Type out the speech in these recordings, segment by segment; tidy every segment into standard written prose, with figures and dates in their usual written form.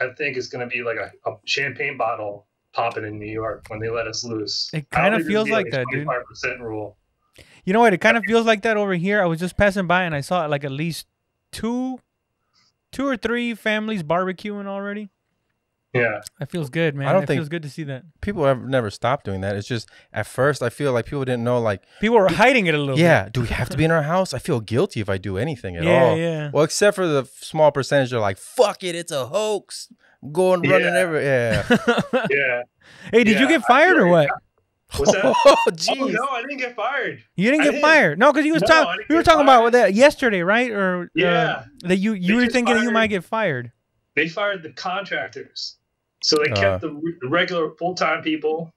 I think it's going to be like a champagne bottle popping in New York when they let us loose. It kind of feels like that, dude. 25% rule. You know what? It kind of feels like that over here. I was just passing by and I saw like at least two or three families barbecuing already. Yeah, that feels good, man. It feels good to see that. People have never stopped doing that. It's just at first I feel like people didn't know, like people were hiding it a little bit. Yeah, do we have to be in our house? I feel guilty if I do anything at all. Yeah, yeah. Well, except for the small percentage are like, fuck it, it's a hoax. Going running everywhere. Yeah. yeah. Hey, did you get fired or what? What's that? Oh, jeez. Oh, no, I didn't get fired. You didn't get fired? No, because you was we were talking about that yesterday, right? Or yeah, that you were thinking that you might get fired. They fired the contractors, so they kept the regular full-time people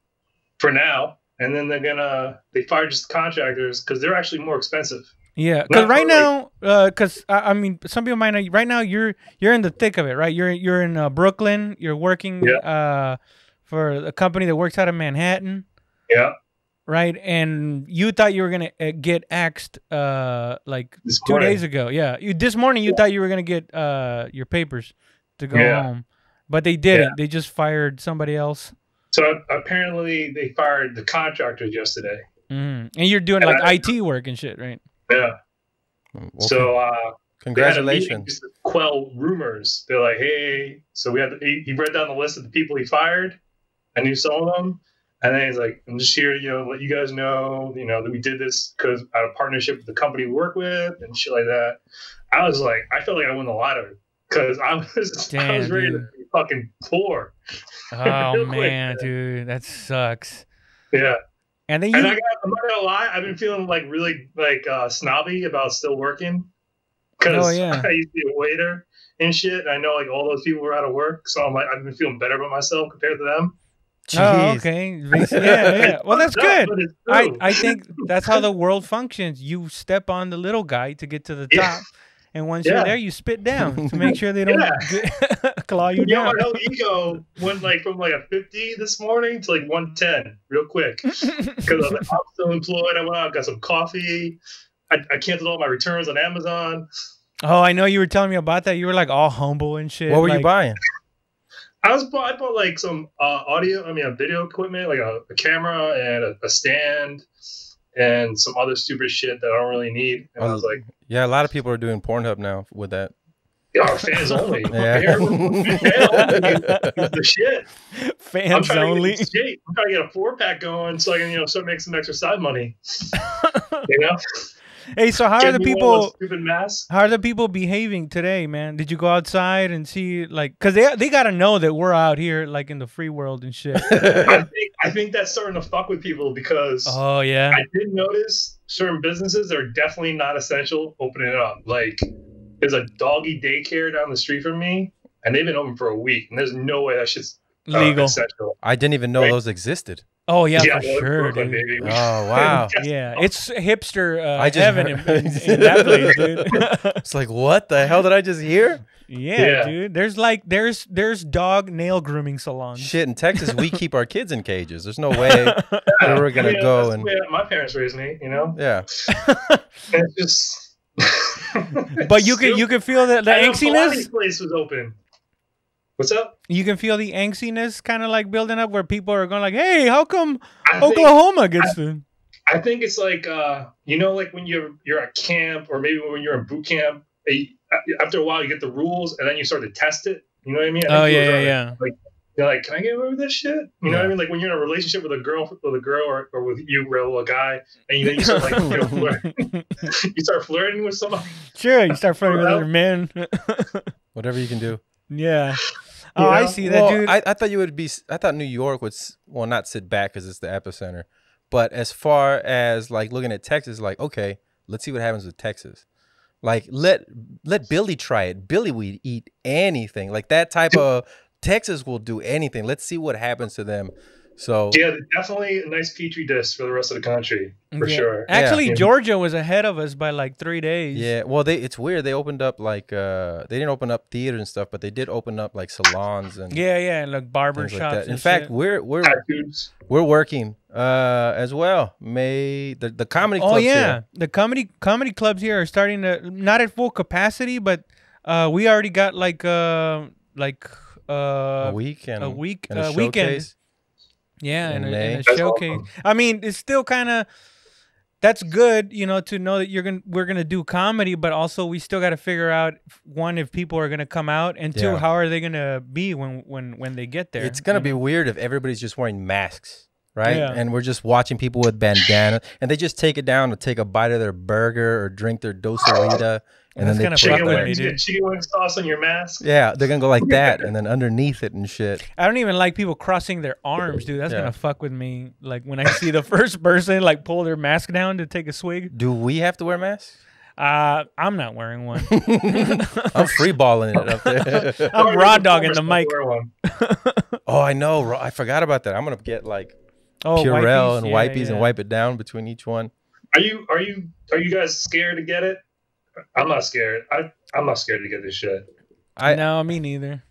for now, and then they fired just the contractors because they're actually more expensive. Yeah, because right now, because I mean, some people might know. Right now, you're in the thick of it, right? You're in Brooklyn. You're working for a company that works out of Manhattan. Yeah. Right, and you thought you were gonna get axed like 2 days ago. Yeah, this morning you thought you were gonna get your papers to go home, but they didn't. They just fired somebody else. So apparently they fired the contractors yesterday. And you're doing like IT work and shit, right? Yeah. Okay. So congratulations. Just to quell rumors. They're like, hey, so he read down the list of the people he fired. I knew some of them. And then he's like, I'm just here, let you guys know, that we did this because out of partnership with the company we work with and shit like that. I was like, I felt like I won the lottery because I was ready to be fucking poor. Oh man, dude, that sucks. Yeah. And then I'm not gonna lie, I've been feeling like really snobby about still working because I used to be a waiter and shit. And I know like all those people were out of work, so I'm like, I've been feeling better about myself compared to them. Jeez. Oh, okay. Yeah. Well, that's good. I think that's how the world functions. You step on the little guy to get to the top, and once you're there, you spit down to make sure they don't claw you down. My ego went from a 50 this morning to 110 real quick because I was I'm still employed. I went out, got some coffee. I canceled all my returns on Amazon. Oh, I know you were telling me about that. You were all humble and shit. What were you buying? I bought some video equipment, like a camera and a stand and some other stupid shit that I don't really need. And I was like, yeah, a lot of people are doing Pornhub now with that. Yeah, fans only. The shit. Fans only. I'm trying to get a 4-pack going so I can, start making some extra side money. Hey, so how are the people? Stupid masks? How are the people behaving today, man? Did you go outside and see because they gotta know that we're out here in the free world and shit. I think that's starting to fuck with people because I did notice certain businesses that are definitely not essential opening up. Like there's a doggy daycare down the street from me, and they've been open for a week, and there's no way that shit's legal. Essential. I didn't even know those existed. Oh yeah, for sure, Brooklyn, dude. Baby. Oh wow, yeah, it's hipster heaven in that place, dude. It's like, what the hell did I just hear? Yeah, dude. There's dog nail grooming salons. Shit, in Texas, we keep our kids in cages. There's no way that we're gonna go that's the way my parents raised me. Yeah. It's just. But you can feel the angstiness. Place was open. What's up? You can feel the angstiness kind of building up where people are going hey, how come Oklahoma gets them? I think it's when you're at camp or maybe when you're in boot camp, after a while you get the rules and then you start to test it. You know what I mean? Yeah. You're like, can I get away with this shit? You know what I mean? Like when you're in a relationship with a girl or with you, a guy, and then you start flirting. You start flirting with somebody. Sure, you start flirting with other men. Whatever you can do. Yeah. Oh, I see that, dude. I thought you would be. I thought New York would, not sit back because it's the epicenter, but as far as looking at Texas, okay, let's see what happens with Texas. Let Billy try it. Billy would eat anything. That type of Texas will do anything. Let's see what happens to them. So yeah, definitely a nice petri dish for the rest of the country for sure. Actually, Georgia was ahead of us by 3 days. Yeah, well, it's weird. They opened up they didn't open up theaters and stuff, but they did open up salons and and barber shops. In fact, we're working as well. The comedy clubs. Oh yeah, here. the comedy clubs here are starting to not at full capacity, but we already got like a week and a week and a weekend. showcase. Yeah, in and May. a That's showcase. awesome. I mean, it's still kind of that's good, you know, to know that we're gonna do comedy, but also we still got to figure out one, if people are gonna come out, and two, Yeah. how are they gonna be when they get there? It's gonna you be know? weird if everybody's just wearing masks, right? Yeah. And we're just watching people with bandana, and they just take it down to take a bite of their burger or drink their doserita, and then That's they gonna put fuck it with back. me, dude. Chicken wing sauce on your mask. Yeah, they're gonna go like that, and then underneath it and shit. I don't even like people crossing their arms, dude. That's Yeah. gonna fuck with me. Like when I see the first person like pull their mask down to take a swig. Do we have to wear masks? I'm not wearing one. I'm free balling it up there. I'm raw dogging the mic. Wear one. Oh, I know. I forgot about that. I'm gonna get like Oh, Purell and yeah, wipies yeah. and wipe it down between each one. Are you guys scared to get it? I'm not scared. I'm not scared to get this shit. No, me neither.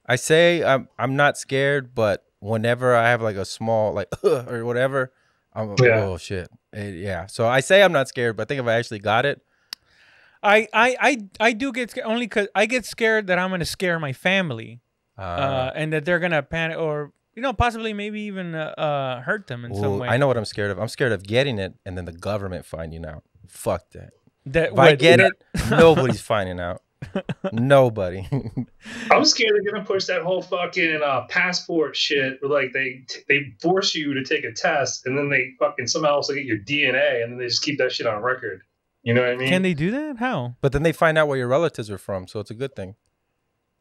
I say I'm not scared, but whenever I have like a small like or whatever, I'm oh shit. Yeah. So I say I'm not scared, but I think if I actually got it, I do get scared only because I get scared that I'm gonna scare my family, and that they're gonna panic or possibly maybe even hurt them in some way. I know what I'm scared of. I'm scared of getting it and then the government finding out. Fuck that. If I What? get it, nobody's finding out. Nobody. I'm scared they're gonna push that whole fucking passport shit where like they force you to take a test and then they fucking somehow also get your DNA and then they just keep that shit on record. You know what I mean? Can they do that? How? But then they find out where your relatives are from, so it's a good thing.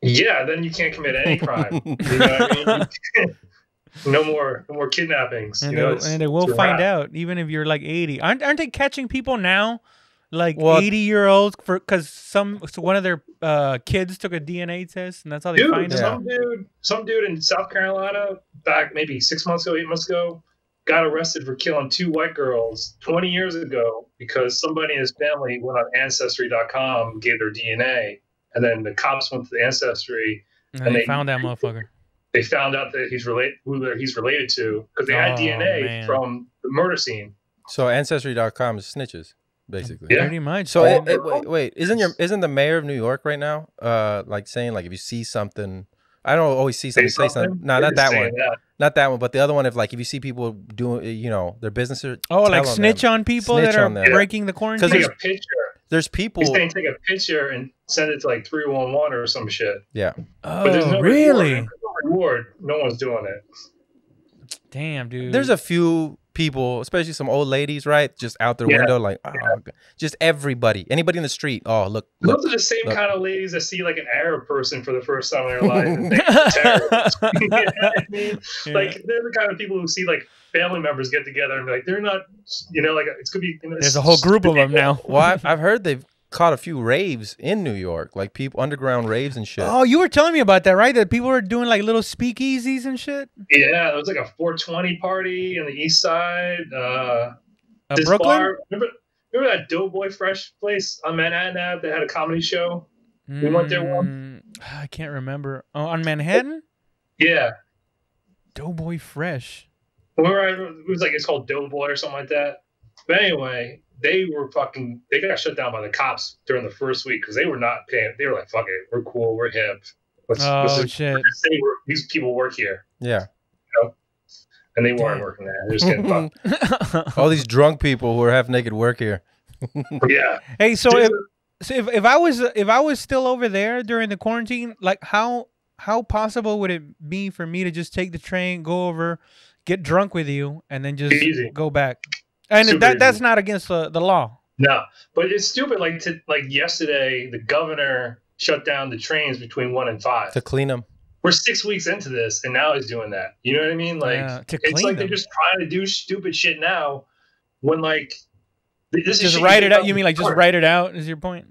Yeah, then you can't commit any crime. You know what I mean? No more kidnappings. And, you they will find out even if you're like 80. Aren't they catching people now? Like Well, 80-year-olds because one of their kids took a DNA test and that's how they Dude, find out. some dude in South Carolina back maybe 6 months ago, 8 months ago, got arrested for killing 2 white girls 20 years ago because somebody in his family went on Ancestry.com and gave their DNA, and then the cops went to the Ancestry and they found that motherfucker. They found out that he's related to because they had DNA from the murder scene. So Ancestry.com is snitches, basically. Yeah. Pretty much. So wait, isn't the mayor of New York right now like saying like if you see something, I don't always see something, say something. No, not that one. Not that one, but the other one, if you see people doing, their businesses. Oh, like snitch on people that are breaking the quarantine? Take a picture. There's people. He's saying take a picture and send it to like 311 or some shit. Yeah. Oh, but there's no really? Reward. There's no reward. No one's doing it. Damn, dude. There's a few people, especially some old ladies, right? Just out their window, like, just everybody. Anybody in the street. Oh, look. Those are the same kind of ladies that see like an Arab person for the first time in their life and think they're terrorists. You know what I mean? Yeah. Like, they're the kind of people who see like family members get together and be like, they're not, like it's could be. There's a whole group of them now. Well, I've heard they've caught a few raves in New York, like people underground raves and shit. Oh, you were telling me about that, right? That people were doing like little speakeasies and shit. Yeah, there was like a 420 party on the east side. Brooklyn. Bar, remember that Doughboy Fresh place on Manhattan Ave that had a comedy show? We went there once. I can't remember. Oh, on Manhattan? Yeah. Doughboy Fresh. It was like it's called Doughboy or something like that. But anyway, they got shut down by the cops during the first week because they were not paying. They were like, "Fuck it, we're cool, we're hip." Shit! These people work here. Yeah. And they weren't working there. They're just getting fucked. All these drunk people who are half naked work here. Yeah. Hey, so if I was still over there during the quarantine, like how possible would it be for me to just take the train, go over, get drunk with you, and then just go back? And that's not against the law. No, but it's stupid. Like yesterday, the governor shut down the trains between 1 and 5 to clean them. We're 6 weeks into this, and now he's doing that. You know what I mean? Like it's like they're just trying to do stupid shit now. When like this just write it out. You mean like just write it out? Is your point?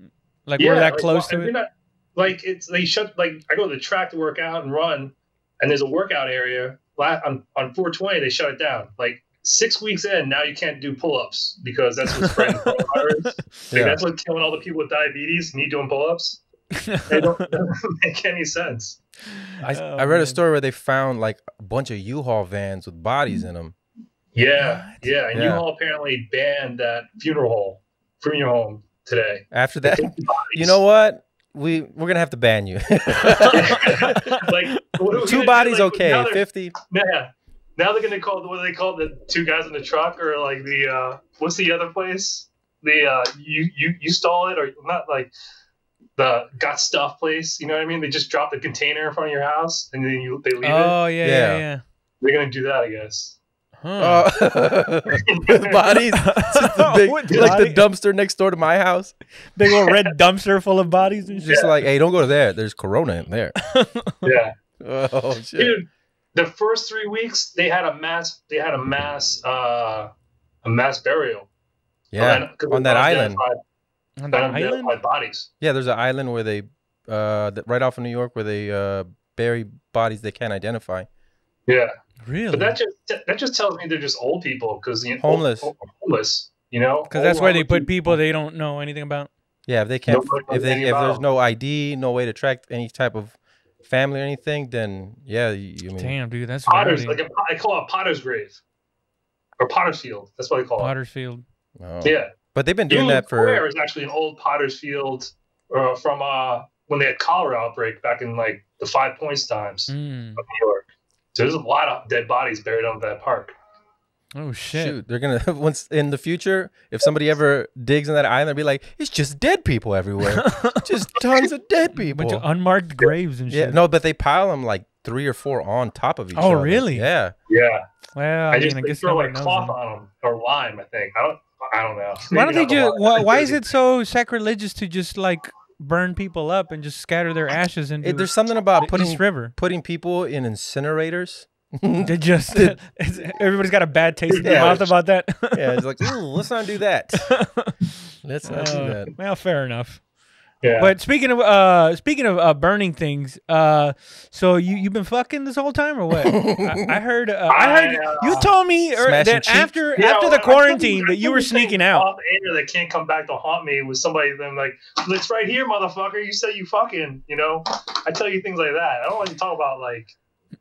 Like we're that close to it? Not, like they shut. Like I go to the track to work out and run, and there's a workout area. On 420, they shut it down. Like 6 weeks in, now you can't do pull-ups because that's what's spreading coronavirus. That's what's killing all the people with diabetes. Me doing pull-ups. They don't make any sense. I read a story where they found like a bunch of U-Haul vans with bodies in them. Yeah. And U-Haul apparently banned that funeral home today. After that, you know what? we're gonna have to ban you. Like two bodies, like, okay. 50. Yeah. Now they're gonna call what do they call the two guys in the truck or like the what's the other place? The you stole it or not like the got stuff place. You know what I mean? They just drop the container in front of your house and then they leave it. Oh yeah. They're gonna do that, I guess. Huh. With bodies, just the big, like the dumpster next door to my house. Big old red dumpster full of bodies and shit. Just like, hey, don't go to there. There's Corona in there. Yeah. Oh shit. Dude, the first 3 weeks they had a mass burial. Yeah, on that island. On that island? Bodies. Yeah, there's an island where they right off of New York where they bury bodies they can't identify. Yeah. Really? But that just tells me they're just old people because homeless. Homeless, you know? Because that's where they put people they don't know anything about. Yeah, if they can't, if there's no ID, no way to track any type of family or anything, then yeah, you mean. Damn, dude, that's Potter's I call it Potter's grave or Potter's field. That's what I call Potter's field. Oh. Yeah, but they've been doing that for. Square is actually an old Potter's field from when they had cholera outbreak back in like the 5 Points times of New York. So there's a lot of dead bodies buried under that park. Oh shit! Shoot, they're gonna once in the future, if somebody ever digs in that island, they'll be like, it's just dead people everywhere, just tons of dead people, bunch of unmarked graves and shit. Yeah, no, but they pile them like 3 or 4 on top of each other. Oh really? Yeah. Yeah. Well, I guess throw like knows cloth them. on them or lime. I think I don't know. Why don't they just? Why is it so sacrilegious to just like burn people up and just scatter their ashes into? There's something about putting people in incinerators. They just everybody's got a bad taste in their mouth about that. Yeah, it's like, ooh, let's not do that. Let's not do that. Well, fair enough. Yeah. But speaking of burning things, so you've been fucking this whole time or what? I heard you told me that after the quarantine that you were sneaking out. Off air that can't come back to haunt me with somebody. Then like, it's right here, motherfucker. You say you fucking. You know, I tell you things like that. I don't want to talk about like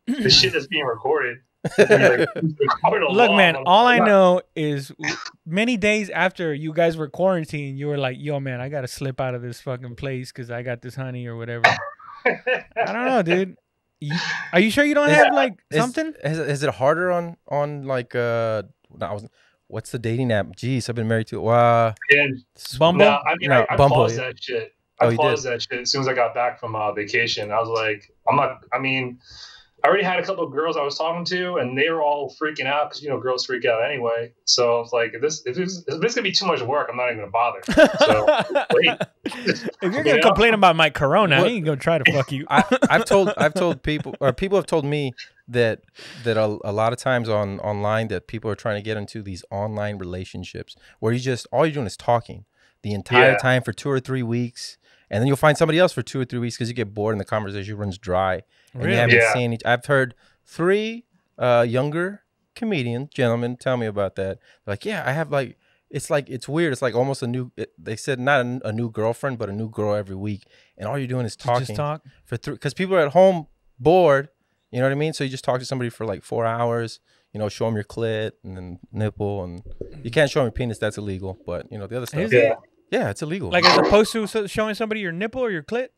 the shit that's being recorded. Look, man, all I know is many days after you guys were quarantined, you were like, yo, man, I got to slip out of this fucking place because I got this honey or whatever. I don't know, dude. Are you sure you don't have like something? Is it harder on like, what's the dating app? Jeez, I've been married to Bumble? No, I mean, I Bumble, paused that shit. I paused that shit as soon as I got back from vacation. I was like, I already had a couple of girls I was talking to, and they were all freaking out because girls freak out anyway. So it's like, if this gonna be too much work, I'm not even gonna bother. So wait. If you're gonna complain about my corona, I ain't gonna try to fuck you. I've told people, or people have told me that a lot of times online that people are trying to get into these online relationships where all you're doing is talking the entire time for 2 or 3 weeks. And then you'll find somebody else for 2 or 3 weeks because you get bored and the conversation runs dry. And you haven't seen each. I've heard 3 younger gentlemen tell me about that. They're like, yeah, I have like, it's weird. It's like almost they said not a new girlfriend, but a new girl every week. And all you're doing is talking. Just talk? Because people are at home bored. You know what I mean? So you just talk to somebody for like 4 hours. Show them your clit and then nipple. And you can't show them your penis. That's illegal. But, the other stuff. Yeah, it's illegal. Like as opposed to showing somebody your nipple or your clit?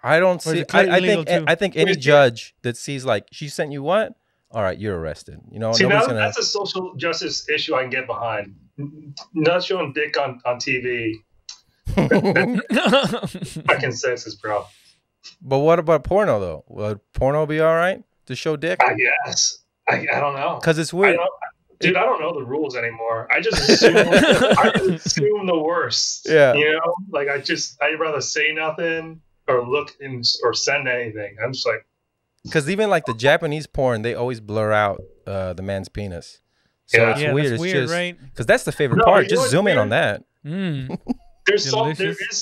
I don't see. I think any judge that sees like she sent you what? All right, you're arrested. See, that's a social justice issue I can get behind. Not showing dick on TV. Fucking sexist, bro. But what about porno though? Would porno be all right to show dick? I guess. I don't know. Because it's weird. Dude, I don't know the rules anymore. I just assume, assume the worst. Yeah. Like I'd rather say nothing or look or send anything. I'm just like, because even like the Japanese porn, they always blur out the man's penis. So it's weird. It's weird, just right? Because that's the favorite part. Just zoom in on that. There is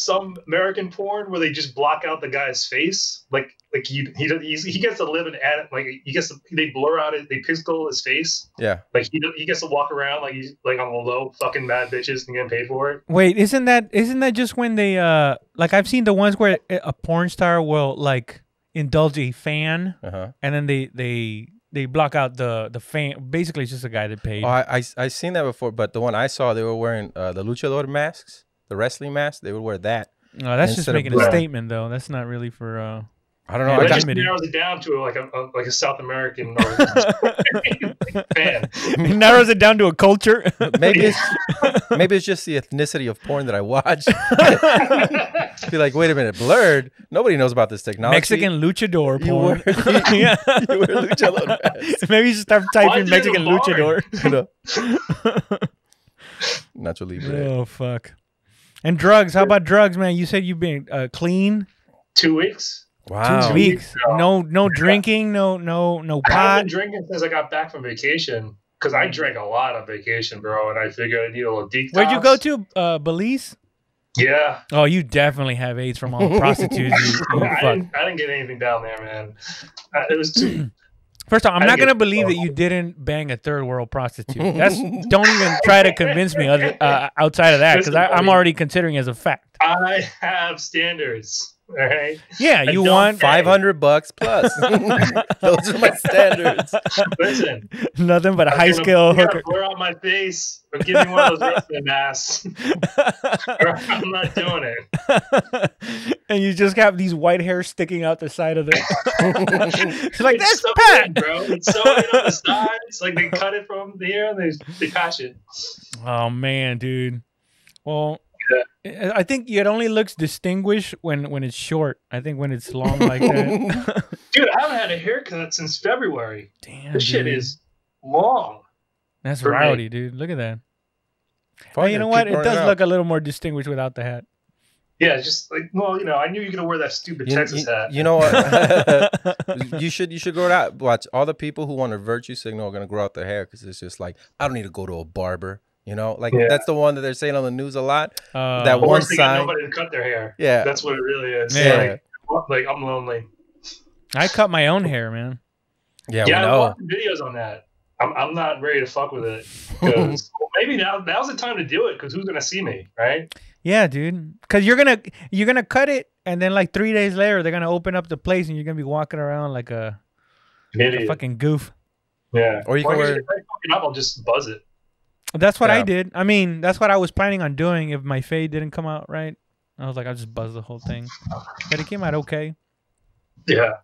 some American porn where they just block out the guy's face, like he gets to live in like they blur out they pixel his face. Yeah, like he gets to walk around like he's like on the low, fucking mad bitches and getting paid for it. Wait, isn't that just when they like I've seen the ones where a porn star will like indulge a fan, and then they block out the fan. Basically, it's just a guy that paid. Oh, I seen that before, but the one I saw, they were wearing the luchador masks. The wrestling mask, they would wear that. No, that's just Instead of making a blue. statement, though. That's not really for. I don't know. Yeah, I that got just narrows it down to like a South American or fan. It narrows it down to a culture. maybe it's just the ethnicity of porn that I watch. Be like, wait a minute, blurred. Nobody knows about this technology. Mexican luchador porn. You wear luchador masks. Maybe you should start typing Mexican luchador. Nacho Libre. Oh fuck. And drugs. How about drugs, man? You said you've been clean. 2 weeks. Wow. 2 weeks. No drinking. No I pot. haven't been drinking since I got back from vacation because I drank a lot on vacation, bro, and I figured I need a little detox. Where'd you go to? Belize? Yeah. Oh, you definitely have AIDS from all the prostitutes. I didn't get anything down there, man. It was too. First off, I'm not gonna believe that you didn't bang a third world prostitute. Don't even try to convince me outside of that, because I'm already considering it as a fact. I have standards. All right. Yeah, you want $500 plus. Those are my standards. Listen, nothing but a high scale hooker. Blur out my face or give me one of those wrestling masks. I'm not doing it. And you just have these white hairs sticking out the side of it. It's like that's so Pat, bro. It's so in on the sides. Like they cut it from here and they patch it. Oh man, dude. Well, yeah. I think it only looks distinguished when it's short. I think when it's long like that. Dude, I haven't had a haircut since February. Damn, this shit is long. That's rowdy, dude. Look at that. Well, you know what? It does look a little more distinguished without the hat. Yeah, just like, well, you know, I knew you were gonna wear that stupid Texas hat. You know what? you should grow it out. Watch, all the people who want a virtue signal are gonna grow out their hair because it's just like, I don't need to go to a barber. You know, like that's the one that they're saying on the news a lot. That one sign. Nobody to cut their hair. Yeah, that's what it really is. Yeah. Like I'm lonely. I cut my own hair, man. Yeah, I watched videos on that. I'm not ready to fuck with it. Well, maybe now's the time to do it because who's gonna see me, right? Yeah, dude. Because you're gonna cut it, and then like 3 days later, they're gonna open up the place, and you're gonna be walking around like a fucking goof. Yeah. Or you can wear. I'll just buzz it. That's what I did. I mean, that's what I was planning on doing if my fade didn't come out right. I was like, I'll just buzz the whole thing. But it came out okay. Yeah.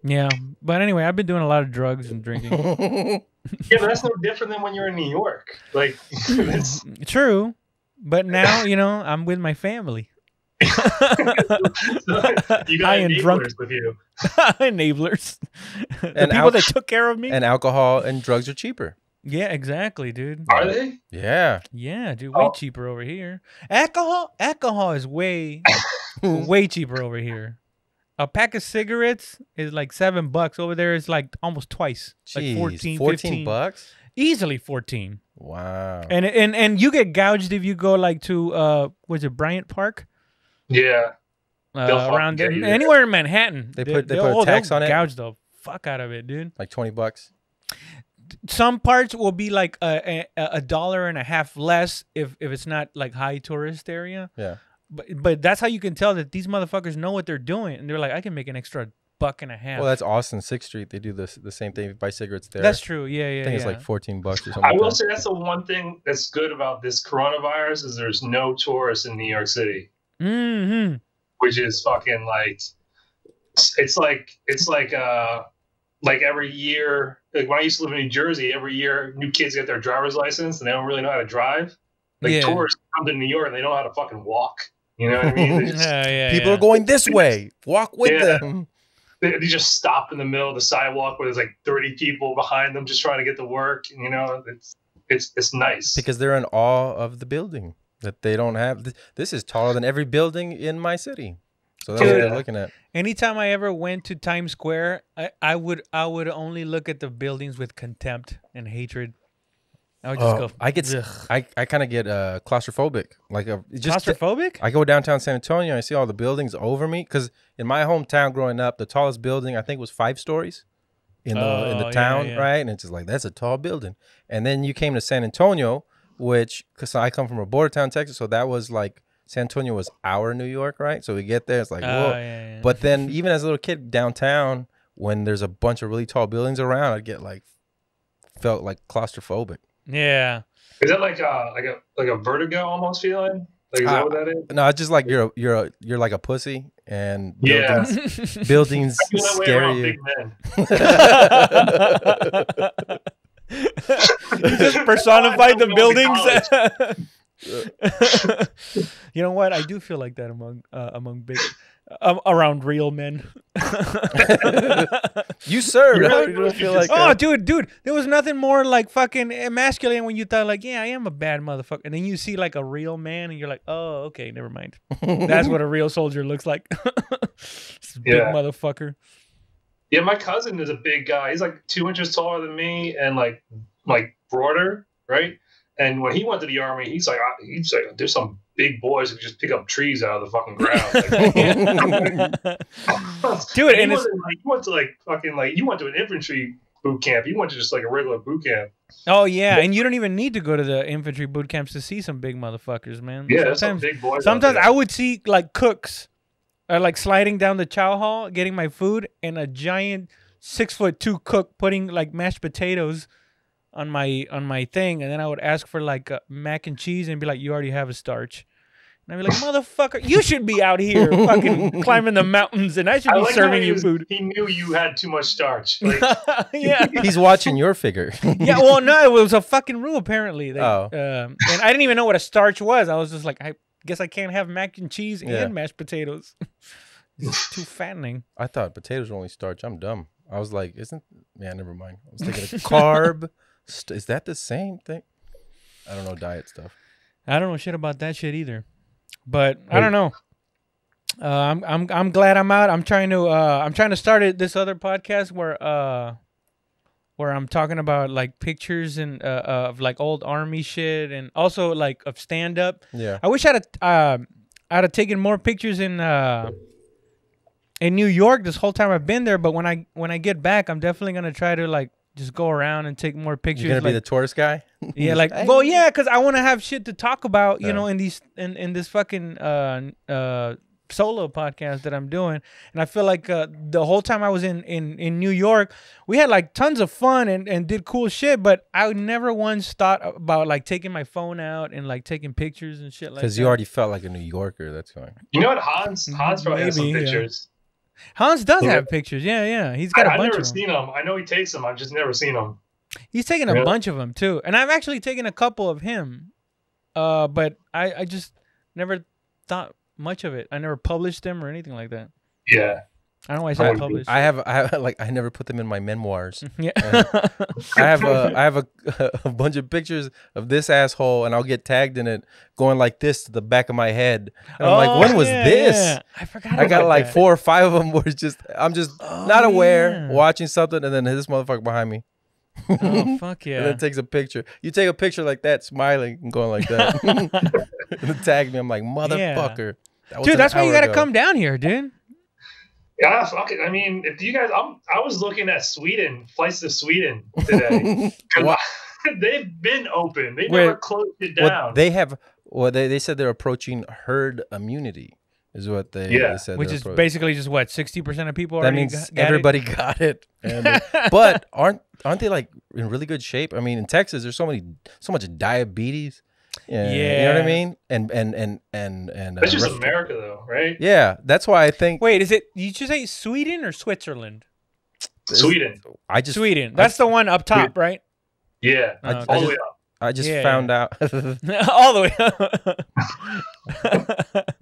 Yeah. But anyway, I've been doing a lot of drugs and drinking. Yeah, but that's no different than when you're in New York. Like, true. But now, you know, I'm with my family. You got enablers with you. Enablers. The people that took care of me. And alcohol and drugs are cheaper. Yeah, exactly, dude. Are they? Yeah. Yeah, dude. Way cheaper over here. Alcohol is way cheaper over here. A pack of cigarettes is like $7. Over there is like almost twice. Jeez, like 14 $14? Easily 14. Wow. And you get gouged if you go like to was it Bryant Park? Yeah. Around there, anywhere in Manhattan. They put a tax on it. Gouge the fuck out of it, dude. Like $20. Some parts will be like $1.50 less if it's not like high tourist area. Yeah. But that's how you can tell that these motherfuckers know what they're doing, and they're like, I can make an extra $1.50. Well, that's Austin 6th Street. They do the same thing. You buy cigarettes there. That's true. Yeah. I think it's like $14 or something. I will say that's the one thing that's good about this coronavirus is there's no tourists in New York City. Mm-hmm. Which is fucking like, it's like every year, like when I used to live in New Jersey, every year new kids get their driver's license and they don't really know how to drive. Like tourists come to New York and they know how to fucking walk. You know what I mean? People are going this way. Walk with them. They just stop in the middle of the sidewalk where there's like 30 people behind them just trying to get to work. You know, it's nice. Because they're in awe of the building that they don't have. This is taller than every building in my city. So that's what they're looking at. Anytime I ever went to Times Square, I would only look at the buildings with contempt and hatred. I would just go. I kind of get claustrophobic. Claustrophobic? I go downtown San Antonio and I see all the buildings over me. Because in my hometown growing up, the tallest building I think was 5 stories in the town, right? And it's just like, that's a tall building. And then you came to San Antonio, which because I come from a border town, Texas, so that was like. San Antonio was our New York, right? So we get there, it's like, whoa. Yeah. But then even as a little kid downtown, when there's a bunch of really tall buildings around, I'd get felt like claustrophobic. Yeah. Is that like a vertigo almost feeling? Like, is that what that is? No, it's just like you're like a pussy, and Yeah. buildings I feel that way scare around you. big men. You just personified the buildings. You know what? I do feel like that among big around real men. You sir, You how really do I feel like Oh, that? dude, there was nothing more like fucking emasculating when you thought like, yeah, I am a bad motherfucker, and then you see like a real man, and you're like, oh, okay, never mind. That's what a real soldier looks like. Big motherfucker. Yeah, my cousin is a big guy. He's like 2 inches taller than me and like broader, right? And when he went to the army, he's like, there's some big boys who just pick up trees out of the fucking ground. Dude, and you went to an infantry boot camp. You went to just like a regular boot camp. Oh yeah, and you don't even need to go to the infantry boot camps to see some big motherfuckers, man. Yeah, there's some big boys. Sometimes I would see like cooks, like sliding down the chow hall, getting my food, and a giant 6'2" cook putting like mashed potatoes on my thing, and then I would ask for like mac and cheese and be like, you already have a starch. And I'd be like, motherfucker, you should be out here fucking climbing the mountains, and I should be serving you food. He knew you had too much starch. Like, yeah, he's watching your figure. Yeah, well, no, it was a fucking rule apparently. And I didn't even know what a starch was. I was just like, I guess I can't have mac and cheese and mashed potatoes. It's too fattening. I thought potatoes were only starch. I'm dumb. I was like, never mind. I was thinking of carb. Is that the same thing? I don't know diet stuff. I don't know shit about that shit either. But I don't know. I'm glad I'm out. I'm trying to start this other podcast where I'm talking about like pictures and of like old army shit, and also like of stand up. Yeah. I wish I'd have taken more pictures in New York this whole time I've been there, but when I get back, I'm definitely gonna try to like just go around and take more pictures. You're gonna be the tourist guy? Yeah, like, well, yeah, because I want to have shit to talk about, you know, in this fucking solo podcast that I'm doing. And I feel like the whole time I was in New York, we had like tons of fun and did cool shit, but I never once thought about like taking my phone out and like taking pictures and shit like that. Because you already felt like a New Yorker. That's fine. You know what, Hans probably has some pictures. Hans does have pictures. Yeah. He's got a bunch of them. I've never seen them. I know he takes them. I've just never seen them. He's taken a bunch of them too. And I've actually taken a couple of him. But I just never thought much of it. I never published them or anything like that. Yeah. I don't know why I said published. I have I never put them in my memoirs. Yeah. I have a bunch of pictures of this asshole, and I'll get tagged in it going like this to the back of my head. And I'm like, when was this? Yeah. I forgot. I got like 4 or 5 of them where I'm just not aware, watching something, and then this motherfucker behind me. Oh, fuck yeah. And then takes a picture. You take a picture like that, smiling and going like that. And then tag me. I'm like, motherfucker. Yeah. Dude, that's why you got to come down here, dude. Yeah, fuck it. I mean, if you guys, I was looking at flights to Sweden today. They've been open. They never closed it down. They said they're approaching herd immunity. Is what they said. Which is basically just what 60% of people. That means everybody got it. And, but aren't they like in really good shape? I mean, in Texas, there's so much diabetes. Yeah, you know what I mean. And that's just America, though, right? Yeah, that's why I think. Wait, did you just say Sweden or Switzerland? Sweden. Sweden. That's the one up top, right? Yeah, all the way up. I just found out. All the way up.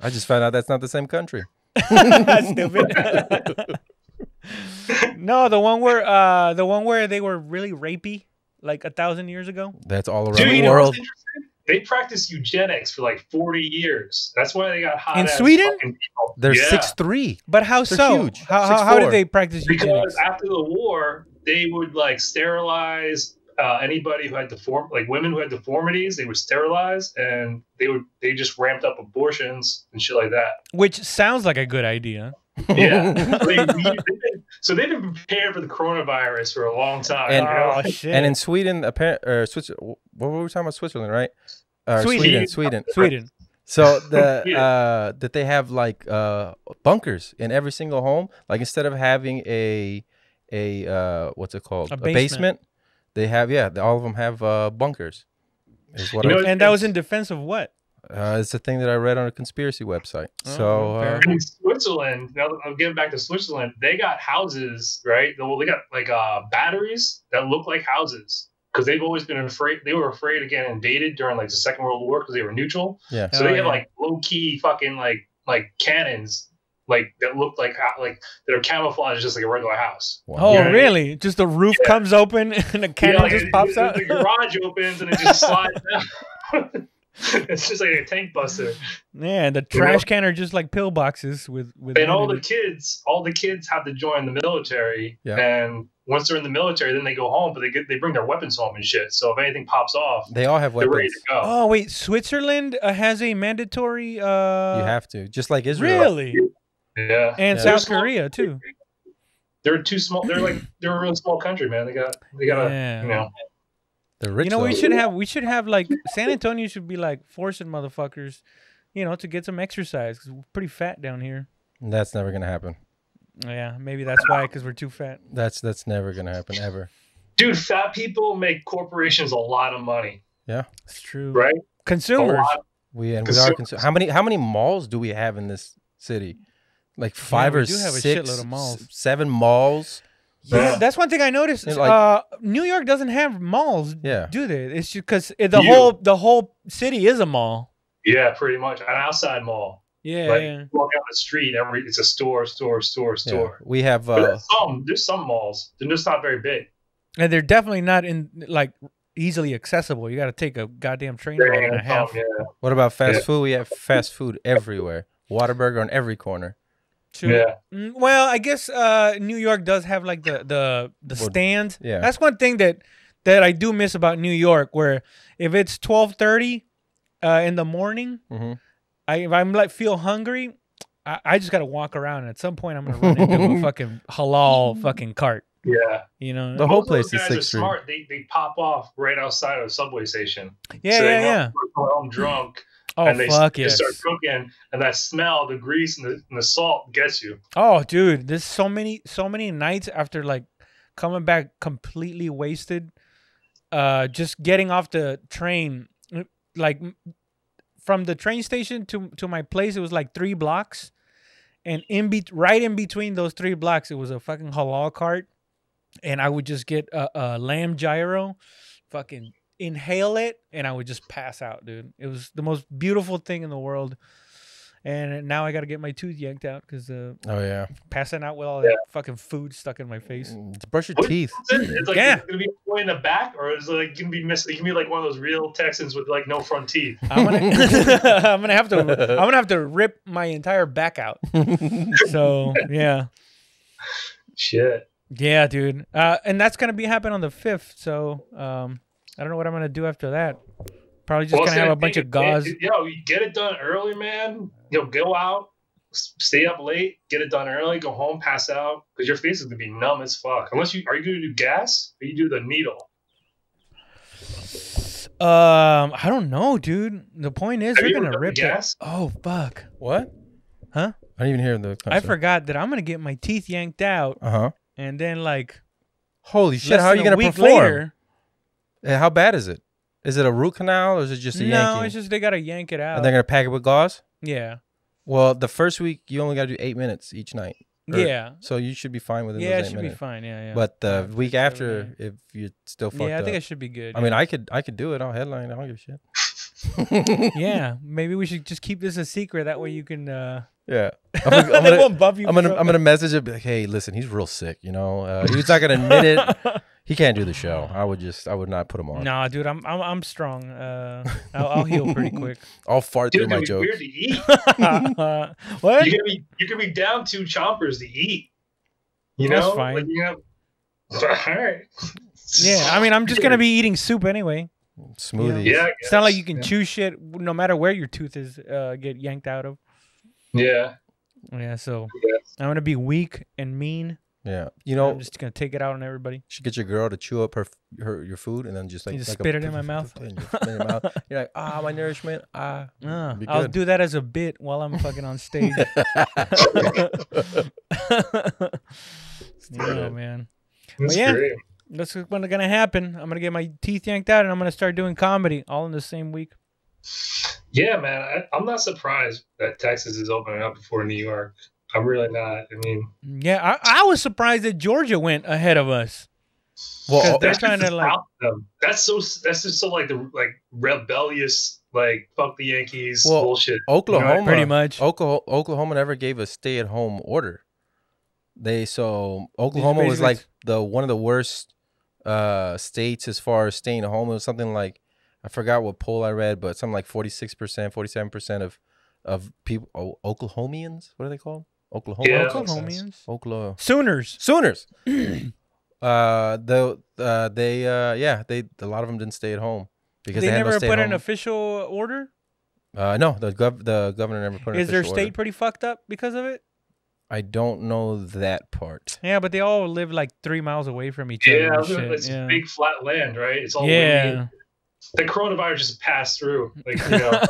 I just found out that's not the same country. That's stupid. No, the one where they were really rapey, like 1,000 years ago. That's all around the world. They practiced eugenics for like 40 years. That's why they got hot in Sweden. They're 6'3". But how They're so? huge. How did they practice eugenics? Because after the war, they would like sterilize anybody who had women who had deformities. They would sterilize, and they just ramped up abortions and shit like that. Which sounds like a good idea. Yeah. So they've been prepared for the coronavirus for a long time. And, shit. And in Sweden, Switzerland, what were we talking about? Switzerland, right? Sweden. So that they have like bunkers in every single home. Like instead of having a what's it called? A basement. They have all of them have bunkers. Is what and that was in defense of what? It's a thing that I read on a conspiracy website. In Switzerland, now I'm getting back to Switzerland, they got houses, right? Well, they got like batteries that look like houses because they've always been afraid. They were afraid of getting invaded during like the Second World War because they were neutral. Yeah. So they have like low key fucking like cannons. Like that look like that are camouflaged just like a regular house. Wow. Oh, really? Just the roof comes open and a cannon just pops out. The garage opens and it just slides down. It's just like a tank buster. Yeah, and the trash can are just like pillboxes with. And all the kids have to join the military. Yeah. And once they're in the military, then they go home, but they bring their weapons home and shit. So if anything pops off, they all have weapons. They're ready to go. Oh wait, Switzerland has a mandatory. You have to, just like Israel. Really? Yeah, and South Korea too. They're too small. They're a really small country, man. They got you know. They're rich. You know, we should have like San Antonio should be like forcing motherfuckers, you know, to get some exercise because we're pretty fat down here. That's never gonna happen. Yeah, maybe that's why, because we're too fat. That's never gonna happen ever. Dude, fat people make corporations a lot of money. Yeah, it's true. Right? Consumers. We are how many malls do we have in this city? Like 5 or 6, a shitload of malls. 7 malls. Yeah, that's one thing I noticed. New York doesn't have malls, do they? It's just because the whole city is a mall. Yeah, pretty much an outside mall. Yeah, like, you walk down the street, it's a store. Yeah. We have there's some malls. They're just not very big, and they're definitely not in like easily accessible. You got to take a goddamn train ride and a half. Yeah. What about fast food? We have fast food everywhere. Whataburger on every corner. True. Yeah. Well, I guess New York does have like the stands. Yeah. That's one thing that I do miss about New York, where if it's 12:30 in the morning, if I'm like feel hungry, I just gotta walk around. And at some point, I'm gonna run into a fucking halal fucking cart. Yeah. You know, the whole place is 6th Street. Smart. They pop off right outside of the subway station. Yeah, so they're home drunk. Oh, and they start cooking, and that smell, the grease, and the salt gets you. Oh, dude, there's so many nights after like coming back completely wasted, just getting off the train, like from the train station to my place, it was like 3 blocks, and right in between those 3 blocks, it was a fucking halal cart, and I would just get a lamb gyro, fucking inhale it, and I would just pass out, dude. It was the most beautiful thing in the world. And now I got to get my tooth yanked out because passing out with all that fucking food stuck in my face. Brush your teeth. It's like it's gonna be in the back, or is it like gonna be missing? It can be like one of those real Texans with like no front teeth. I'm gonna have to rip my entire back out. So yeah. Shit. Yeah, dude. And that's gonna be happening on the 5th. So I don't know what I'm gonna do after that. Probably just gonna have a bunch of gauze. You get it done early, man. Go out, stay up late, get it done early, go home, pass out, because your face is gonna be numb as fuck. Unless are you gonna do gas or you do the needle? I don't know, dude. The point is, they're gonna rip gas? It. Oh fuck! What? Huh? I didn't even hear the concept. I forgot that I'm gonna get my teeth yanked out. And then like, holy shit! How are you gonna perform? Later, how bad is it? Is it a root canal or is it just a yanking? No, it's just they gotta yank it out. And they're gonna pack it with gauze? Yeah. Well, the first week you only gotta do 8 minutes each night. Yeah. So you should be fine within those 8 minutes. Yeah, it should be fine. Yeah. But the week after, if you're still fucked up. Yeah, I think it should be good. I mean, I could do it. I'll headline. I don't give a shit. Yeah, maybe we should just keep this a secret. That way you can. Yeah. They won't bump you. I'm gonna message it. Be like, hey, listen, he's real sick. You know, he's not gonna admit it. He can't do the show. I would not put him on. Nah, dude, I'm strong. I'll heal pretty quick. I'll fart through my jokes. Weird to eat. What? You could be down 2 chompers to eat. That's fine. Like, all right. Yeah, I mean, I'm just gonna be eating soup anyway. Smoothies. Yeah. It's not like you can chew shit no matter where your tooth is get yanked out of. Yeah. Yeah. So I'm gonna be weak and mean. Yeah, you know, I'm just gonna take it out on everybody. You should get your girl to chew up your food and then just like, spit it in my mouth. You're like, my nourishment. I'll do that as a bit while I'm fucking on stage. Yeah, man. But yeah, that's what's gonna happen. I'm gonna get my teeth yanked out and I'm gonna start doing comedy all in the same week. Yeah, man, I'm not surprised that Texas is opening up before New York. I'm really not. I mean, Yeah, I was surprised that Georgia went ahead of us. Well, They're trying to like. That's just so like the rebellious like fuck the Yankees bullshit. Oklahoma, you know, pretty much. Oklahoma never gave a stay-at-home order. Oklahoma was like one of the worst states as far as staying at home. It was something like, I forgot what poll I read, but something like 46%, 47% of people, Oklahomians, what are they called? Oklahomians. Sooners. A lot of them didn't stay at home because they had never no put an official order. No, the governor never put an official order. Is their state pretty fucked up because of it? I don't know that part. Yeah, but they all live like 3 miles away from each other. Yeah, it's big flat land, right? It's all windy. The coronavirus just passed through, like, you know,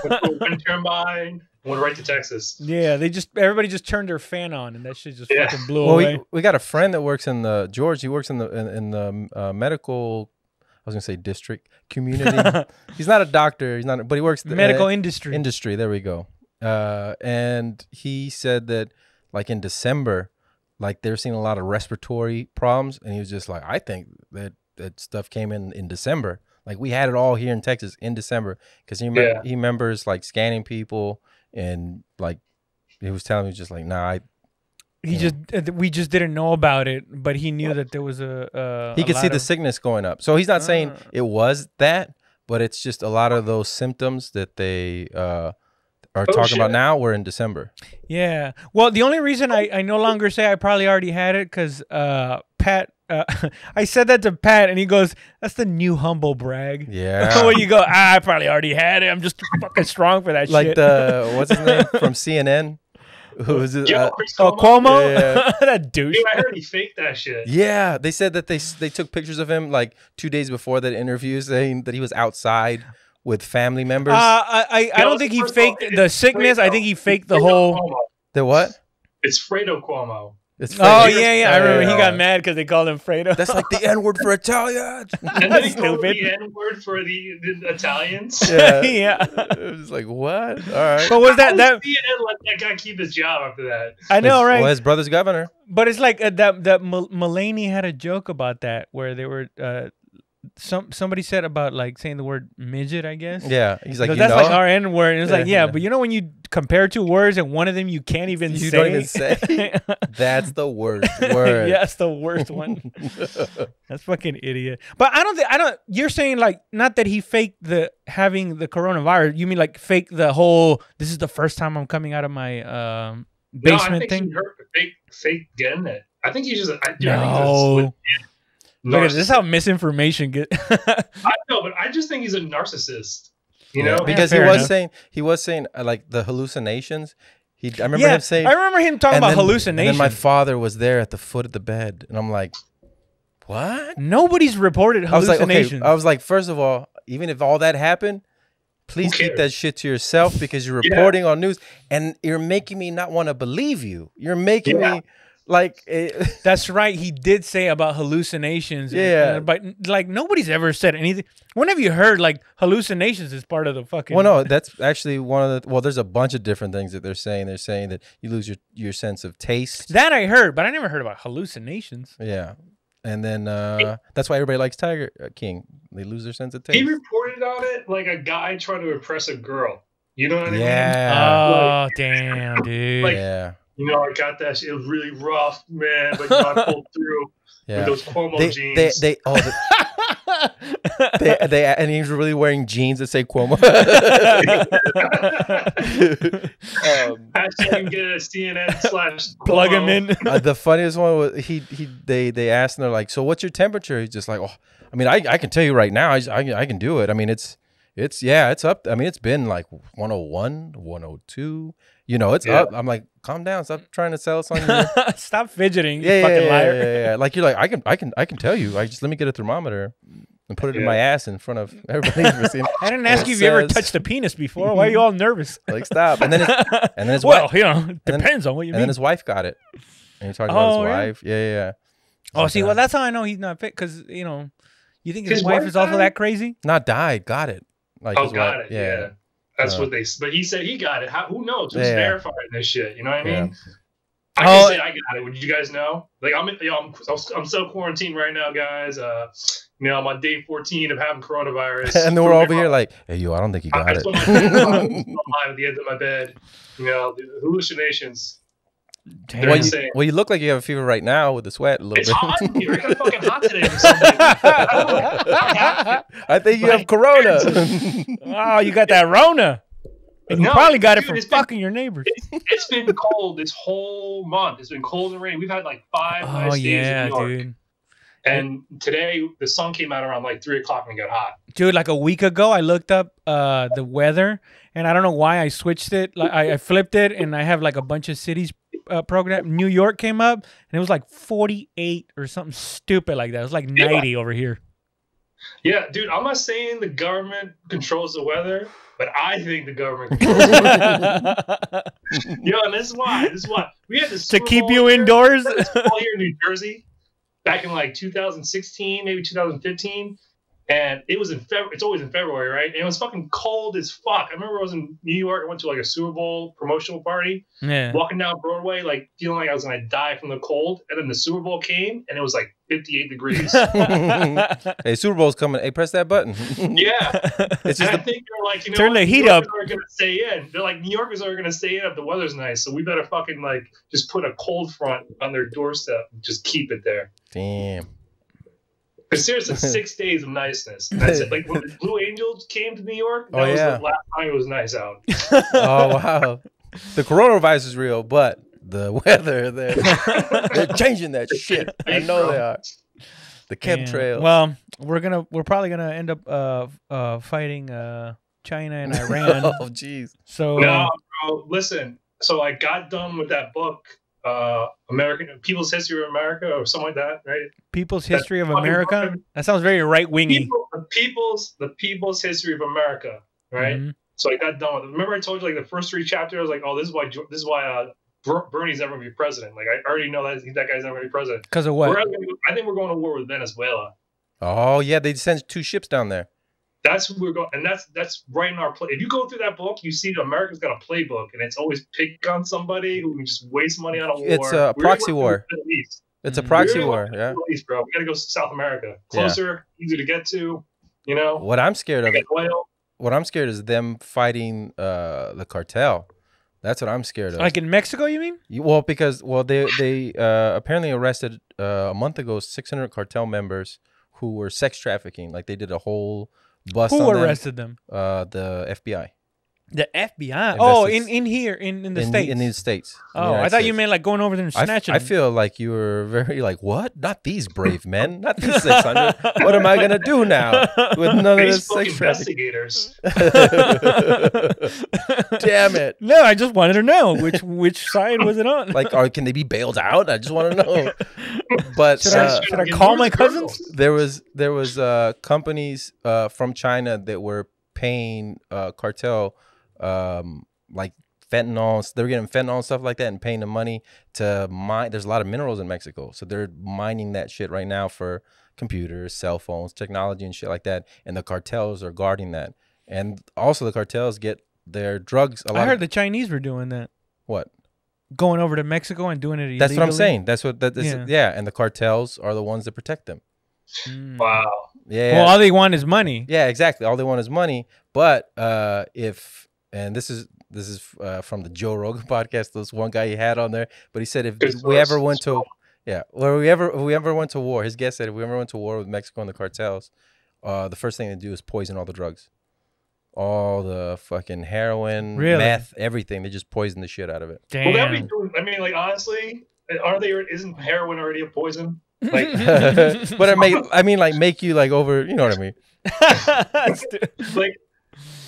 wind turbine, went right to Texas. Yeah, everybody just turned their fan on, and that shit just fucking blew away. We got a friend that works in the George. He works in the medical. I was gonna say district community. He's not a doctor. He's not, but he works medical industry. Industry. There we go. And he said that like in December, like they're seeing a lot of respiratory problems, and he was just like, I think that stuff came in December. Like we had it all here in Texas in December because he remembers like scanning people, and like he was telling me just like, nah, we just didn't know about it, but he knew that there was he could see the sickness going up. So he's not saying it was that, but it's just a lot of those symptoms that they are talking about now were in December. Yeah. Well, the only reason I no longer say I probably already had it because Pat. I said that to Pat, and he goes, "That's the new humble brag." Yeah. Where you go, I probably already had it. I'm just fucking strong for that shit. Like the what's his name from CNN? Who was it? Cuomo. Yeah. That douche. Dude, I heard he faked that shit. Yeah, they said that they took pictures of him like 2 days before that interview, saying that he was outside with family members. I don't think he faked the sickness. I think he faked the whole. The what? It's Fredo Cuomo. Oh yeah. I remember he got mad because they called him Fredo. That's like the N word for Italians. And then he called the N word for the Italians. Yeah. Yeah. It was like, what? All right. But was that CNN let that guy keep his job after that? I know, right? Well, his brother's governor. But it's like that Mulaney had a joke about that where they were somebody said about like saying the word midget, I guess. Yeah, he's like, that's like our N word. And it's like, yeah, but you know when you compare two words and one of them you can't even say. You don't even say. That's the worst word. Yeah, that's the worst one. That's fucking idiot. But I don't. You're saying like not that he faked having the coronavirus. You mean like fake the whole? This is the first time I'm coming out of my basement thing. Fake getting it. I think he's just. No. Look at this, how misinformation get. I know, but I just think he's a narcissist. You know, because he was saying like the hallucinations. I remember him saying. I remember him talking about hallucinations. And then my father was there at the foot of the bed, and I'm like, what? Nobody's reported hallucinations. I was like, first of all, even if all that happened, please keep that shit to yourself because you're reporting on news, and you're making me not want to believe you. You're making me. Like that's right. He did say about hallucinations. Yeah, but like nobody's ever said anything. When have you heard like hallucinations is part of the fucking? Well, no, that's actually one of the. Well, there's a bunch of different things that they're saying. They're saying that you lose your sense of taste. That I heard, but I never heard about hallucinations. Yeah, and then that's why everybody likes Tiger King. They lose their sense of taste. He reported on it like a guy trying to impress a girl. You know what I mean? Yeah. Oh damn, dude. Like, yeah. You know, I got that shit. It was really rough, man, but I pulled through with those Cuomo jeans. And he was really wearing jeans that say Cuomo. Hashtag you can get it at CNN/ plug him in. The funniest one was they asked and they're like, so what's your temperature? He's just like, oh, I mean, I can tell you right now, I can do it. I mean, it's up. I mean, it's been like 101, 102. You know, it's up. I'm like, calm down. Stop trying to sell us on you. Stop fidgeting, you fucking liar. Yeah. Like you're like, I can tell you. Just let me get a thermometer and put it in my ass in front of everybody. I didn't ask you if you ever touched a penis before. Why are you all nervous? Like, stop. And then his wife. Well, it depends on what you mean. And then his wife got it. And you're talking about his wife. Yeah. Oh, see, well, that's how I know he's not fit because you think his wife is also that crazy? Not died, got it. Like got it. Yeah. That's what they. But he said he got it. Who knows? Who's verifying this shit? You know what I mean? I can say I got it. Would you guys know? Like I'm so quarantined right now, guys. I'm on day 14 of having coronavirus. And then we're over here like, hey, yo, I don't think you got it. I'm alive at the end of my bed. The hallucinations. Well, you look like you have a fever right now with the sweat a little bit. It's hot in here. It's kind of fucking hot today or something. I think you have corona. Oh, you got that Rona. And you probably got it from fucking your neighbors. It's been cold this whole month. It's been cold and rainy. We've had like 5 nice days in New York. Dude. And today the sun came out around like 3 o'clock and it got hot. Dude, like a week ago, I looked up the weather, and I don't know why I switched it. Like I flipped it, and I have like a bunch of cities program. New York came up, and it was like 48 or something stupid like that. It was like 90 over here. Yeah, dude, I'm not saying the government controls the weather, but I think the government controls the weather. And this is why. We had this to keep you indoors. All here in New Jersey, back in like 2016, maybe 2015, and it was in February. It's always in February, right? And it was fucking cold as fuck. I remember I was in New York. I went to like a Super Bowl promotional party. Yeah. Walking down Broadway, like feeling like I was gonna die from the cold. And then the Super Bowl came, and it was like 58 degrees. Hey, Super Bowl's coming. Hey, press that button. Yeah. It's just I think they're like, turn the heat up. Are gonna stay in. They're like, New Yorkers are gonna stay in if the weather's nice. So we better fucking like just put a cold front on their doorstep and just keep it there. Damn. Because seriously, 6 days of niceness. That's it. Like when the Blue Angels came to New York, that was the last time it was nice out. Oh wow. The coronavirus is real, but the weather, they're changing that shit. I know they are. The chemtrails. Well, we're probably gonna end up fighting China and Iran. Oh jeez. So no, bro, listen. So I got done with that book. People's History of America or something like that, right? People's History of America? That sounds very right-wingy. The People's History of America, right? Mm-hmm. So I got done with it. Remember I told you like the first 3 chapters, I was like, oh, this is why Bernie's never going to be president. Like I already know that guy's never going to be president. Because of what? I think we're going to war with Venezuela. Oh, yeah, they sent 2 ships down there. That's who we're going, and that's right in our play. If you go through that book, you see that America's got a playbook, and it's always pick on somebody who can just waste money on a war. It's a proxy war. It's a proxy war. Yeah, East, bro. We got to go to South America, closer, easier to get to. What I'm scared of. What I'm scared is them fighting the cartel. That's what I'm scared of. Like in Mexico, you mean? Well, because they apparently arrested a month ago 600 cartel members who were sex trafficking. Like they did a whole bust. Who arrested them? The FBI. The FBI? Oh, in here, in the States. In the States. Oh, I thought you meant like going over there and snatching them. I feel like you were very like, what? Not these brave men. Not these 600. What am I going to do now with none of this sex investigators? Damn it. No, I just wanted to know which side was it on. Like, can they be bailed out? I just want to know. But should I call my cousins? There was companies from China that were paying cartel like fentanyl. They were getting fentanyl and stuff like that and paying them money to mine. There's a lot of minerals in Mexico, so they're mining that shit right now for computers, cell phones, technology and shit like that, and the cartels are guarding that. And also the cartels get their drugs. I heard the Chinese were doing that. What? Going over to Mexico and doing it illegally? That's what I'm saying. That's what that is. Yeah, and the cartels are the ones that protect them. Wow. Yeah. Well, all they want is money. Yeah, exactly. All they want is money. But this is from the Joe Rogan podcast. This one guy he had on there, but he said if we ever went to war, his guest said if we ever went to war with Mexico and the cartels, the first thing they do is poison all the drugs, all the fucking heroin, meth, everything. They just poison the shit out of it. Damn. Well, I mean, like honestly, isn't heroin already a poison? Like, but make you like over. You know what I mean? Like.